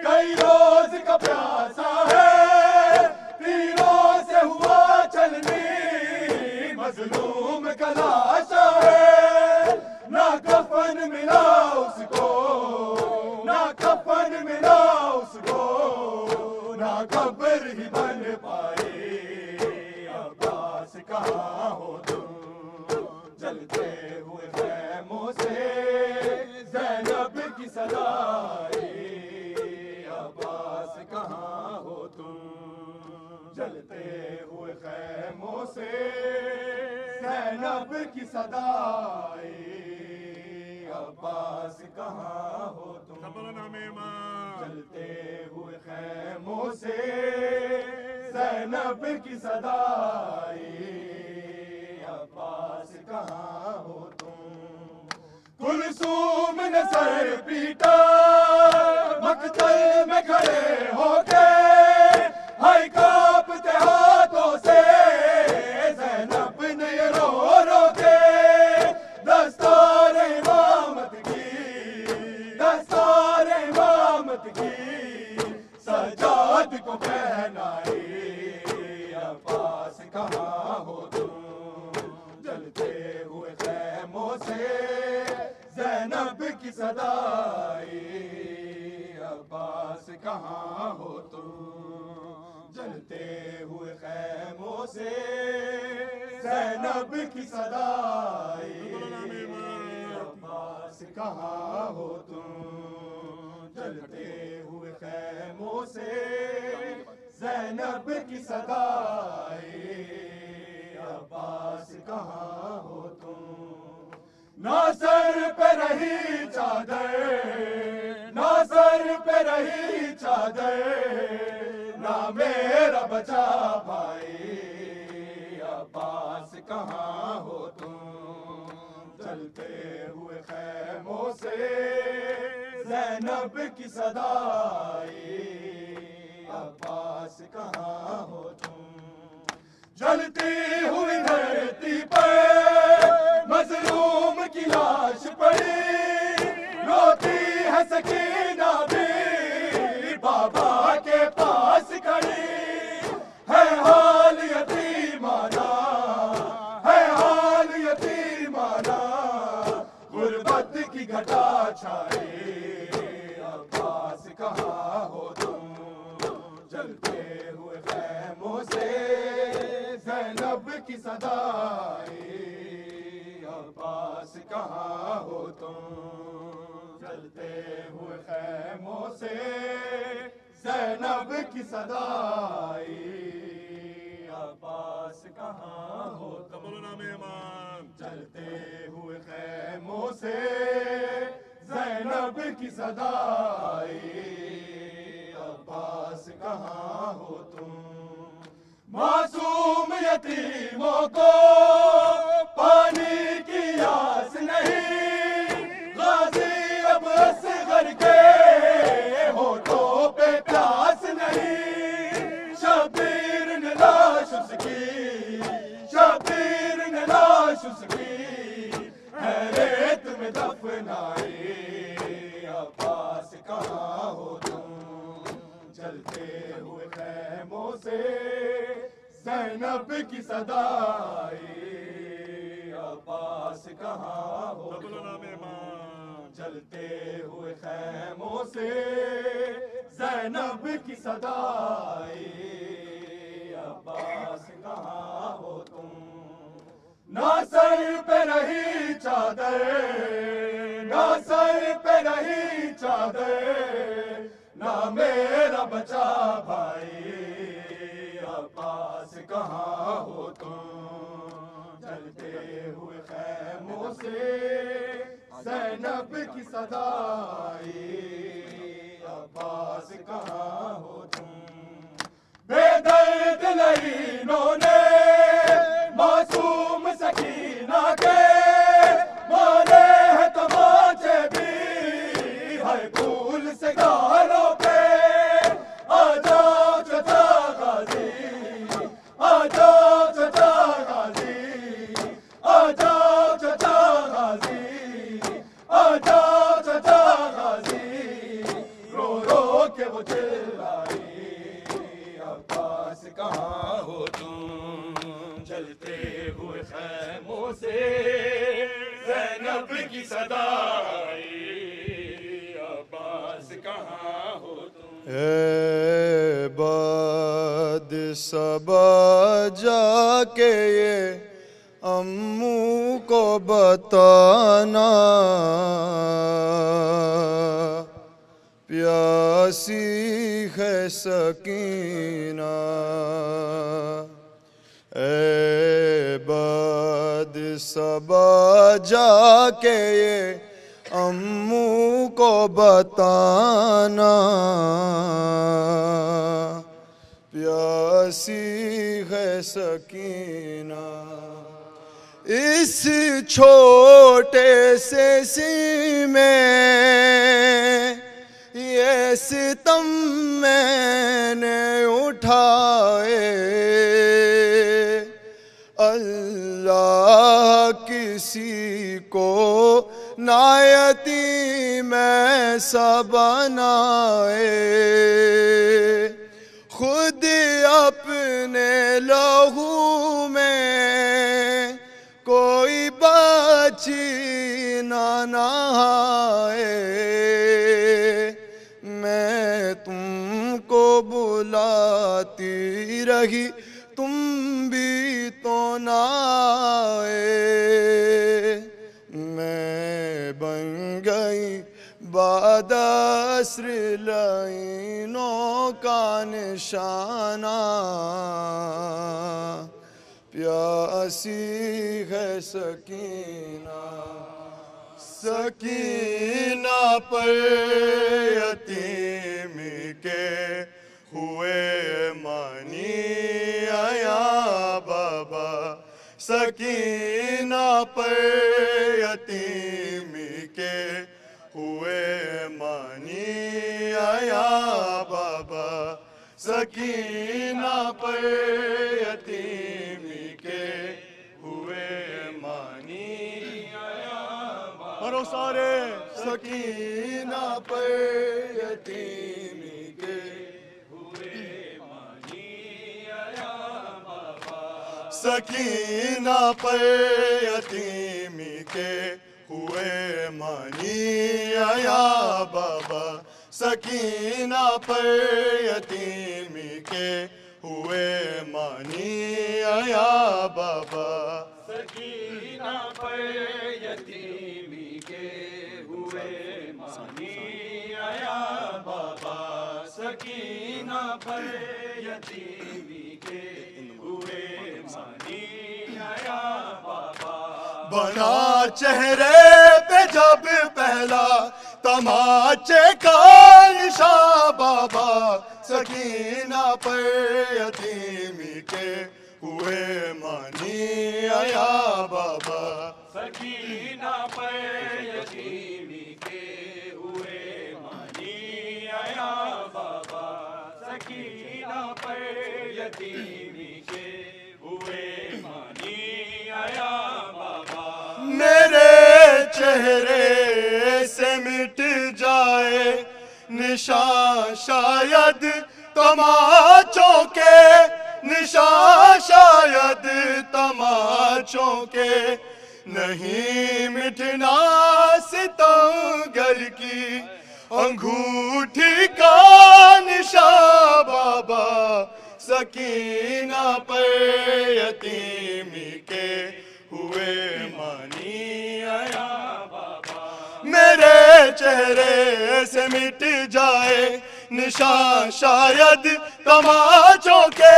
कई रोज का प्यासा है, तीरों से हुआ चलनी मजलूम का लाशा है, ना कफन मिला उसको, ना कफन मिला उसको, ना कब्र ही बन पाई, अब्बास कहाँ हो तुम, जलते हुए खैमों से ज़ैनब की सदाई, अब्बास कहाँ हो तुम, जलते हुए खैमों से ज़ैनब की सदाई, अब्बास कहाँ हो तुम, जलते हुए खैमों से ज़ैनब की सदाई, अब्बास कहाँ हो तुम, कुलसूम ने सर पीटा मकतल में खड़े होके, हाय कांपते हाथों से ज़ैनब ने रो रो के दस्तार इमामत की, दस्तार इमामत की सजाद को पहनाई, अब्बास कहाँ हो तुम, जलते हुए खैमों से ज़ैनब की सदाई, अब्बास कहाँ हो तुम, जलते हुए खैमों से ज़ैनब की सदाई, अब्बास कहाँ हो तुम, जलते हुए खैमों से ज़ैनब की सदाई, अब्बास कहाँ हो तुम, ना सर पे रही चादर, ना सर पे रही चादर, ना मेरा बचा भाई, अब्बास कहाँ हो तुम, जलते हुए खैमों से ज़ैनब की सदाई, अब्बास कहाँ हो तुम, जलती हुई धरती पर मजलूम की लाश पड़ी, रोती है सकीना भी बाबा के पास खड़ी, है हाल यतीमाना, है हाल यतीमाना, गुर्बत की घटा छाई, अब्बास कहाँ हो तुम, जलते हुए खैमों से ज़ैनब की सदाई, अब्बास कहाँ हो तुम, जलते हुए खैमों से ज़ैनब की सदाई, अब्बास कहाँ हो तुम, जलते हुए खैमों से ज़ैनब की सदाई, अब्बास कहाँ हो तुम, मासूम यतीमों को पानी की आस नहीं, गाजी अब असगर के होठों पे प्यास नहीं, शबीर ने लाश उसकी, शबीर ने लाश उसकी है रेत में दफनाई, अब्बास कहाँ हो तुम, चलते हुए खैमों से ज़ैनब की सदाई, अब्बास कहाँ हो तुम, चलते हुए खैमों से ज़ैनब की सदाई, अब्बास कहाँ हो तुम, ना सर पे रही चादर, ना सर पे रही चादर, ना मेरा बचा भाई, अब्बास कहाँ हो तुम, चलते हुए खैमों से ज़ैनब की सदाई, से गालों पे आ जाओ चचा गाजी, आ जाओ चचा गाजी, आ जाओ चचा गाजी, आ जाओ चचा गाजी। रो रो के वो चिल्लाई, अब्बास कहाँ हो तुम, चलते हुए खैमों से ज़ैनब की सदा आई, अब्बास कहाँ हो तुम। ए बाद सबा जाके ये अम्मू को बताना, प्यासी है सकीना। ए बाद सबा जाके ये अम्मू को बताना, प्यासी है सकीना। इस छोटे से सीने ये सितम मैंने उठाए, अल्लाह किसी को नायती में सा बनाए, खुद अपने लहू में कोई बची ना नहाए। मैं तुमको बुलाती रही तुम भी तो ना आए, मैं बन गई बादस्र लाइनों का निशाना, प्यासी है सकीना। सकीना पर यतीम के हुए मानी आया बाबा, सकीना पर यतीम के हुए मानी आया बाबा, सकीना पर यतीम के हुए मानी आया बाबा। और सारे सकीना पर यतीम के हुए मानी आया बाबा, सकीना पर यतीम के हुए मानी आया बाबा, सकीना पर यतीम के हुए मानी आया बाबा, सकीना पर यतीम के हुए मानी आया बाबा, सकीना पर यतीम के हुए मानी आया बाबा। बना चेहरे पे जब पहला तमाचे का निशान बाबा, सकीना पर यतीम के हुए मानी आया बाबा, सकीना पर यतीम के हुए मानी आया बाबा, सकीना पर यतीम के हुए मानी आया बाबा। मेरे चेहरे से मिट जाए निशान शायद तमाचों के, निशान शायद तमाचों के, नहीं मिटना सितमगर की अंगूठी का निशान बाबा, सकीना पर यतीम के हुए मानी आया बाबा। मेरे चेहरे से मिट जाए निशान शायद तमाचों के,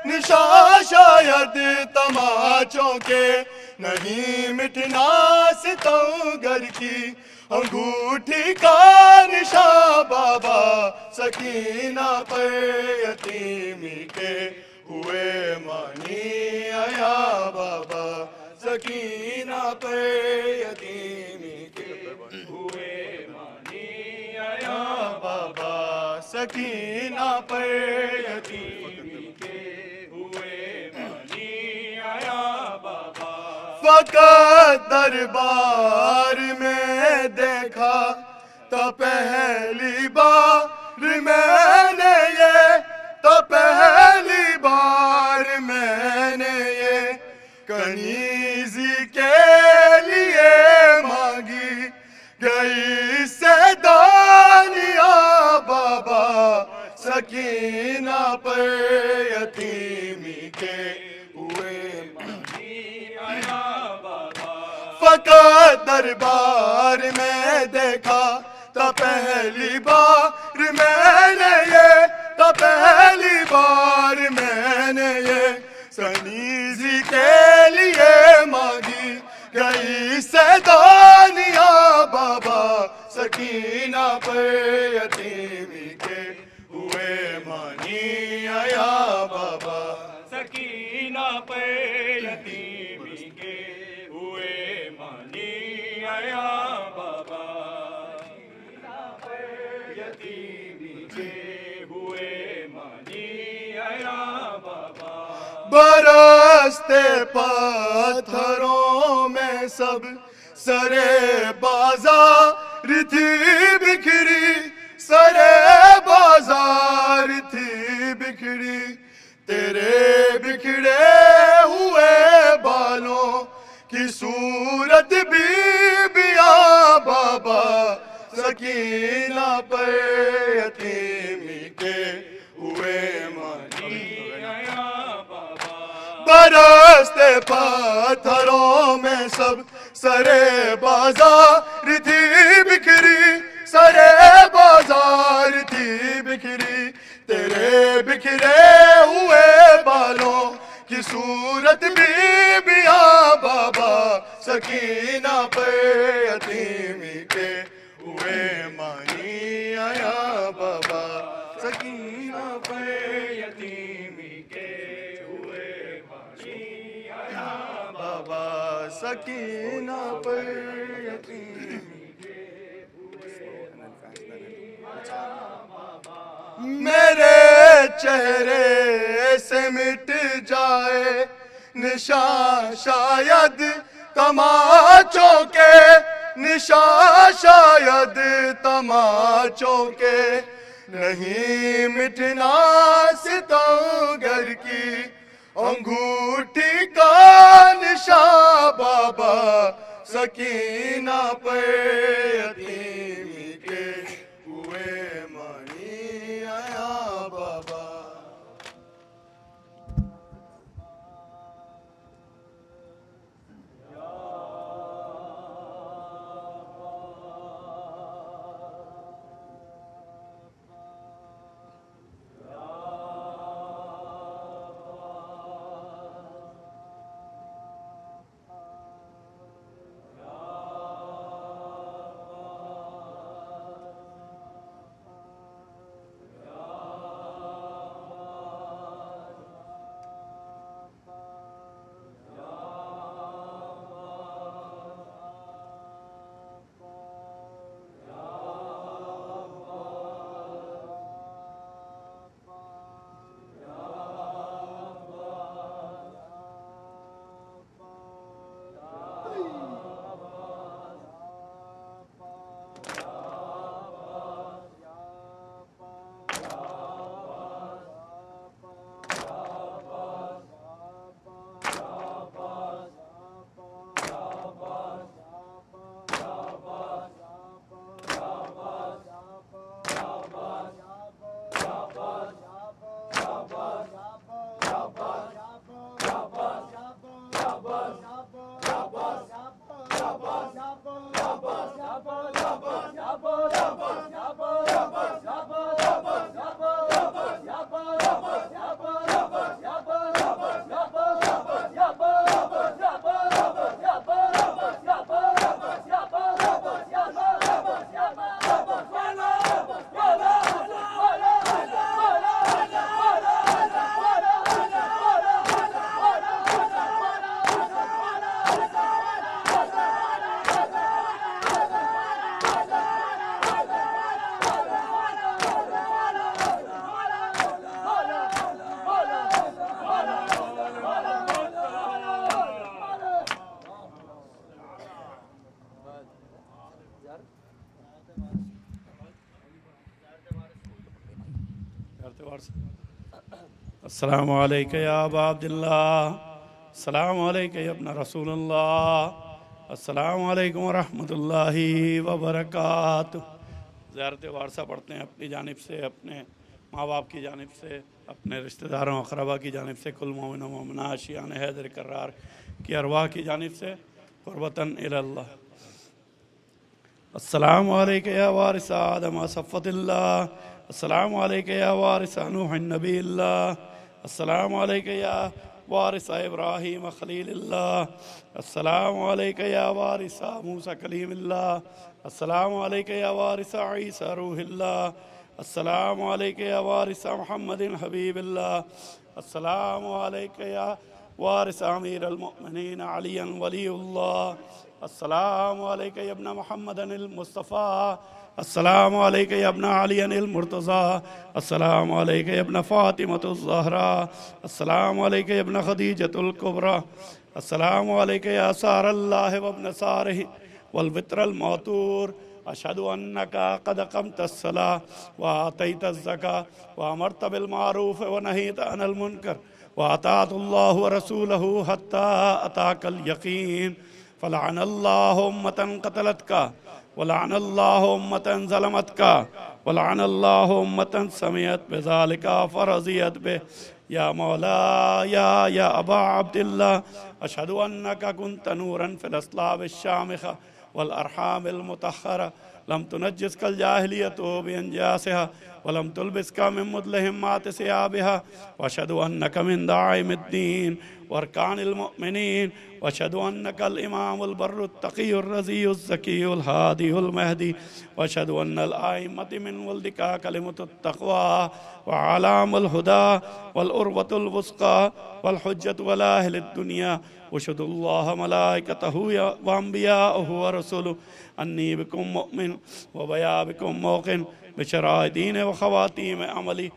निशान शायद तमाचों के, नहीं मिटना सितमगर की अंगूठी का निशान बाबा, सकीना पर यतीम के हुए मानी आया बाबा, सकीना पर यतीम के हुए मानी आया बाबा सकीना पर यतीमी के हुए मानी आया बाबा। फकत दरबार में देखा तो पहली बार मैंने ये, तो पहली बार मैंने ये कनीज़ी के लिए मांगी गई सैदानिया बाबा सकीना पर यतीमी के हुए मानी आया बाबा। फकत दरबार में देखा तो पहली बार मैंने ये, तो पहली बार मैंने ये कनीज़ी के लिए मांगी गई सैदानिया बाबा सकीना पर यतीमी के हुए मानी आया बाबा। सकीना पर यतीमी के हुए मानी आया बाबा। यतीमी के हुए मानी आया बाबा। बरसते पत्थरों में सब सरे बाजार थी बिखरी, सरे बाजार थी बिखरी। तेरे बिखरे हुए बालों की सूरत बीबिया बाबा सकीना पर यतीमी के हुए मानी आया बाबा। बरसते पत्थरों में सब सरे बाजार थी बिखरी, सरे बाजार थी बिखरी। तेरे बिखरे हुए बालों की सूरत बीबिया बाबा सकीना पर यतीमी के हुए मानी आया बाबा। सकीना पर यतीमी के हुए मानी आया बाबा। सकीना पर यतीमी के हुए मानी आया बाबा। मेरे चेहरे से मिट जाए निशान शायद तमाचों के, निशान शायद तमाचों के। नहीं मिटना सितमगर की अंगूठी का निशान बाबा सकीना पर यतीमी के हुए मानी आया बाबा। अस्सलामु अलैका या अबा अब्दुल्लाह, अस्सलामु अलैका या इब्न रसूलुल्लाह, अस्सलामु अलैकुम व रहमतुल्लाहि व बरकातुहू। ज़ियारत वारसा पढ़ते हैं अपनी जानिब से, अपने माँ बाप की जानिब से, अपने रिश्तेदारों अक़रबा की जानिब से, कुल मोमिन व मोमिनात शियान हैदर कर्रार की अरवाह की जानिब से क़ुर्बतन इलल्लाह। अस्सलामु अलैका या वारिस आदम सफ़्फ़तिल्लाह, अस्सलामु अलैका या वारिस नूह नबील्लाह, अस्सलामु अलैका या वारिस इब्राहीम खलीलिल्लाह, अस्सलामु अलैका या वारिस मूसा कलीमिल्लाह, अस्सलामु अलैका या वारिस ईसा रूहिल्लाह, अस्सलामु अलैका या वारिस मुहम्मदिन हबीबिल्लाह, अस्सलामु अलैका या वारिस अमीरुल मुमिनीन अलीयन वलीउल्लाह, अस्सलामु अलैका या इब्न मुहम्मदिल मुस्तफ़ा, अस्सलामु अलैका या इब्न अलीनिल मुर्तज़ा, अस्सलामु अलैका या इब्न फ़ातिमतुज़ ज़हरा, अस्सलामु अलैका या इब्न ख़दीजतुल कुबरा, अस्सलामु अलैका या सारल्लाह व इब्न सारिह वल वित्रल मौतूर, अशहदु अन्नका क़द क़मतस सलाह व आतैतज़ ज़का व अमरत बिल मारूफ़ व नहीत अनिल मुनकर व अताअतुल्लाह व रसूलहु हत्ता अताकल यक़ीन, फ़लअनल्लाहु उम्मतन क़तलतका वलअनल्लाहु उम्मतन ज़लमतका वलअनल्लाहु उम्मतन समियत बिज़ालिका फ़रज़ियत बि या मौला या अबा अब्दिल्लाह, अशहदु अन्नका कुन्त नूरन फ़िल अस्लाबिश शामिख़ा वल अरहामिल मुतहहरा, लम तुनज्जिसकल जाहिलियतु बिअंजासिहा वलम तुलबिसका मिन मुदलहिमाति सियाबिहा, वअशहदु अन्नका मिन दाइमिद्दीन वअरकानिल मुमिनीन, वअशहदु अन्नकल इमामुल बर्रुत तक़ियुर रज़ियुज़ ज़कियुल हादियुल महदी, वअशहदु अन्नल आइम्मति मिन वल्दिका कलिमतुत तक़वा व अलामुल हुदा वल उर्वतुल वुस्क़ा वल हुज्जतु अला अहलिद दुनिया, वशहदुल्लाह मलाइकतहु व अंबियाअहु व रसूलुहु अन्नी बिकुम मुमिन व बया बिकुम मौक़िन बिशराइ दीन व ख़वातीम अमली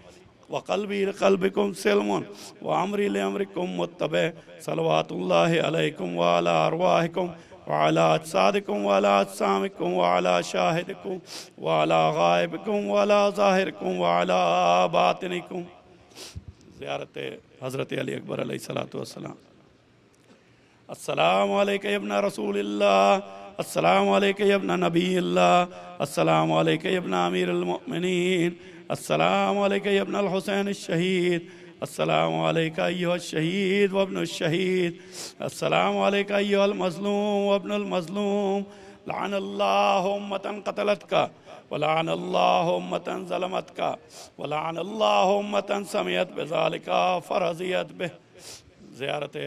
व क़ल्बी लिक़ल्बिकुम सल्मुन व अमरी लिअमरिकुम मुत्तबे, सलवातुल्लाहि अलैकुम व अला अरवाहिकुम व अला अजसादिकुम व अला अजसामिकुम व अला शाहिदिकुम व अला गायबिकुम व अला ज़ाहिरिकुम व अला बातिनिकुम। ज़ियारत हज़रत अली अकबर अलैहिस्सलातु वस्सलाम। अस्सलामु अलैका या इब्न रसूलिल्लाह, अस्सलामु अलैका या इब्न नबील्लाह, अस्सलामु अलैका या इब्न अमीरुल मुमिनीन, अस्सलामु अलैका या इब्नल हुसैन अश-शहीद, अस्सलामु अलैका अय्युहश शहीद व इब्नुश शहीद, अस्सलामु अलैका अय्युहल मज़लूम व इब्नुल मज़लूम, लअनल्लाहु उम्मतन क़तलतका व लअनल्लाहु उम्मतन ज़लमतका व लअनल्लाहु उम्मतन समियत बिज़ालिका फ़रज़ियत बिह। ज़ियारत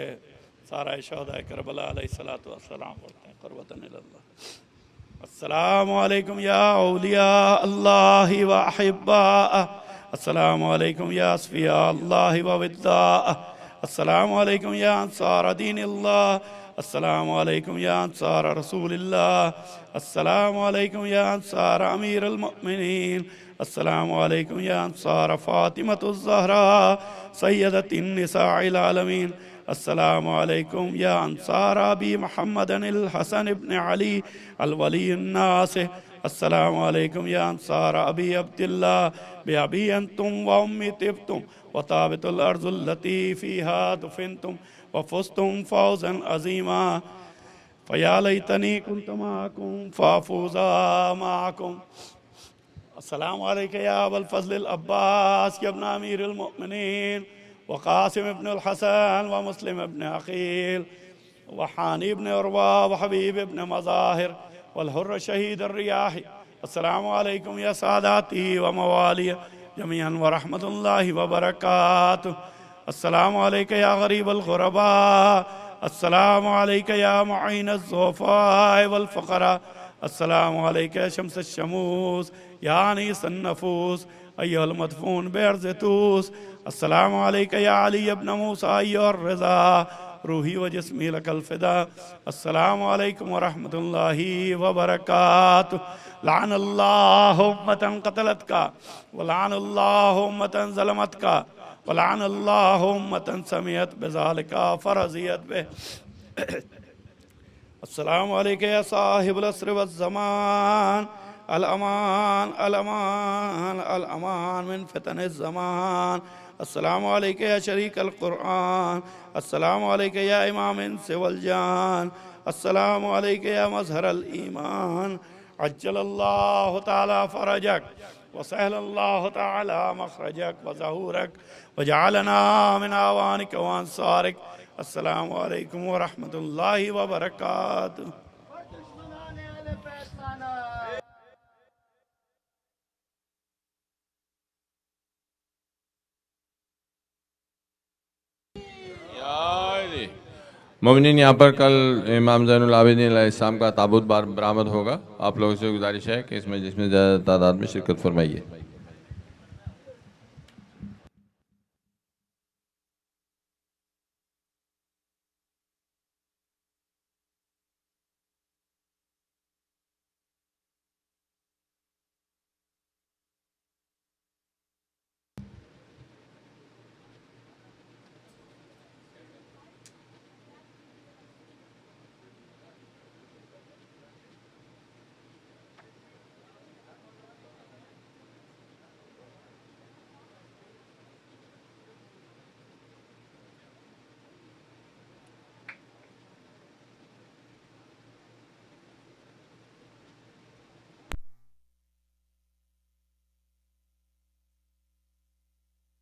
सारा शहदा करबला अलैहिस्सलातु वस्सलाम पढ़ते हैं क़ुर्बतन इलल्लाह। अस्सलामु अलैकुम या औलिया अल्लाहि व अहिब्बाअ, अस्सलामु अलैकुम या अस्फ़िया अल्लाहि व विद्दाअ, अस्सलामु अलैकुम या अंसार दीनिल्लाह, अस्सलामु अलैकुम या अंसार रसूलिल्लाह, अस्सलामु अलैकुम या अंसार अमीरुल मुमिनीन, अस्सलामु अलैकुम या अंसार फ़ातिमतुज़ ज़हरा सय्यदतिन निसाइल आलमीन, अस्सलामु अलैकुम या अंसार अबी मुहम्मदिल हसन इब्न अली अल वलीयुन नास, अस्सलामु अलैकुम या अंसार अबी अब्दिल्लाह बि अबी अंतुम व उम्मी तिब्तुम व ताबितुल अर्ज़ुल लती फ़ीहा दुफ़िनतुम व फ़ुज़्तुम फ़ौज़न अज़ीमा, फ़या लैतनी कुन्तु माअकुम फ़अफ़ूज़ा माअकुम। अस्सलामु अलैका या अबल फ़ज़्लिल अब्बास या इब्न अमीरुल मुमिनीन व क़ासिम इब्नुल हसन व मुस्लिम इब्न अक़ील व हानी इब्न उरवा व हबीब इब्न मज़ाहिर वल हुर्र शहीद अर्रियाह, अस्सलामु अलैकुम या सादाती व मवालिया जमीअन व रहमतुल्लाहि व बरकातुहू। अस्सलामु अलैका या गरीबल गुरबा, अस्सलामु अलैका या मुईनज़ ज़ुअफ़ा वल फ़ुक़रा, अस्सलामु अलैका या शम्सुश शमूस या अनीसन नफूस अय्युहल मदफून बिअर्ज़ तूस, अस्सलामु अलैका या अली इब्न मूसा अय्युहर रज़ा रूही व जिस्मी लकल फ़िदा, अस्सलामु अलैकुम व रहमतुल्लाहि व बरकातुहू। लअनल्लाहु उम्मतन क़तलतका व लअनल्लाहु उम्मतन ज़लमतका व लअनल्लाहु उम्मतन समियत बिज़ालिका फ़रज़ियत बिह। अस्सलामु अलैका या साहिबुल अस्र वज़्ज़मान, अल अमान अल अमान अल अमान मिन फितन ज़मान। अस्सलामु अलैका या शरीक अल कुरान, अस्सलामु अलैका या इमाम इंस वल जान, अस्सलामु अलैका या मज़हर अल ईमान। अज्जलल्लाहु ताला फरजक व सहलल्लाहु ताला मखरजक व ज़हूरक व जअलना मिन आवानिक व अंसारिक। अस्सलामु अलैकुम व रहमतुल्लाहि व बरकातुहू। मोमिनीन, यहाँ पर कल इमाम ज़ैनुल आबिदीन अलैहिस्सलाम का ताबूत बरामद होगा। आप लोगों से गुजारिश है कि इसमें ज़्यादा तादाद में शिरकत फरमाइए।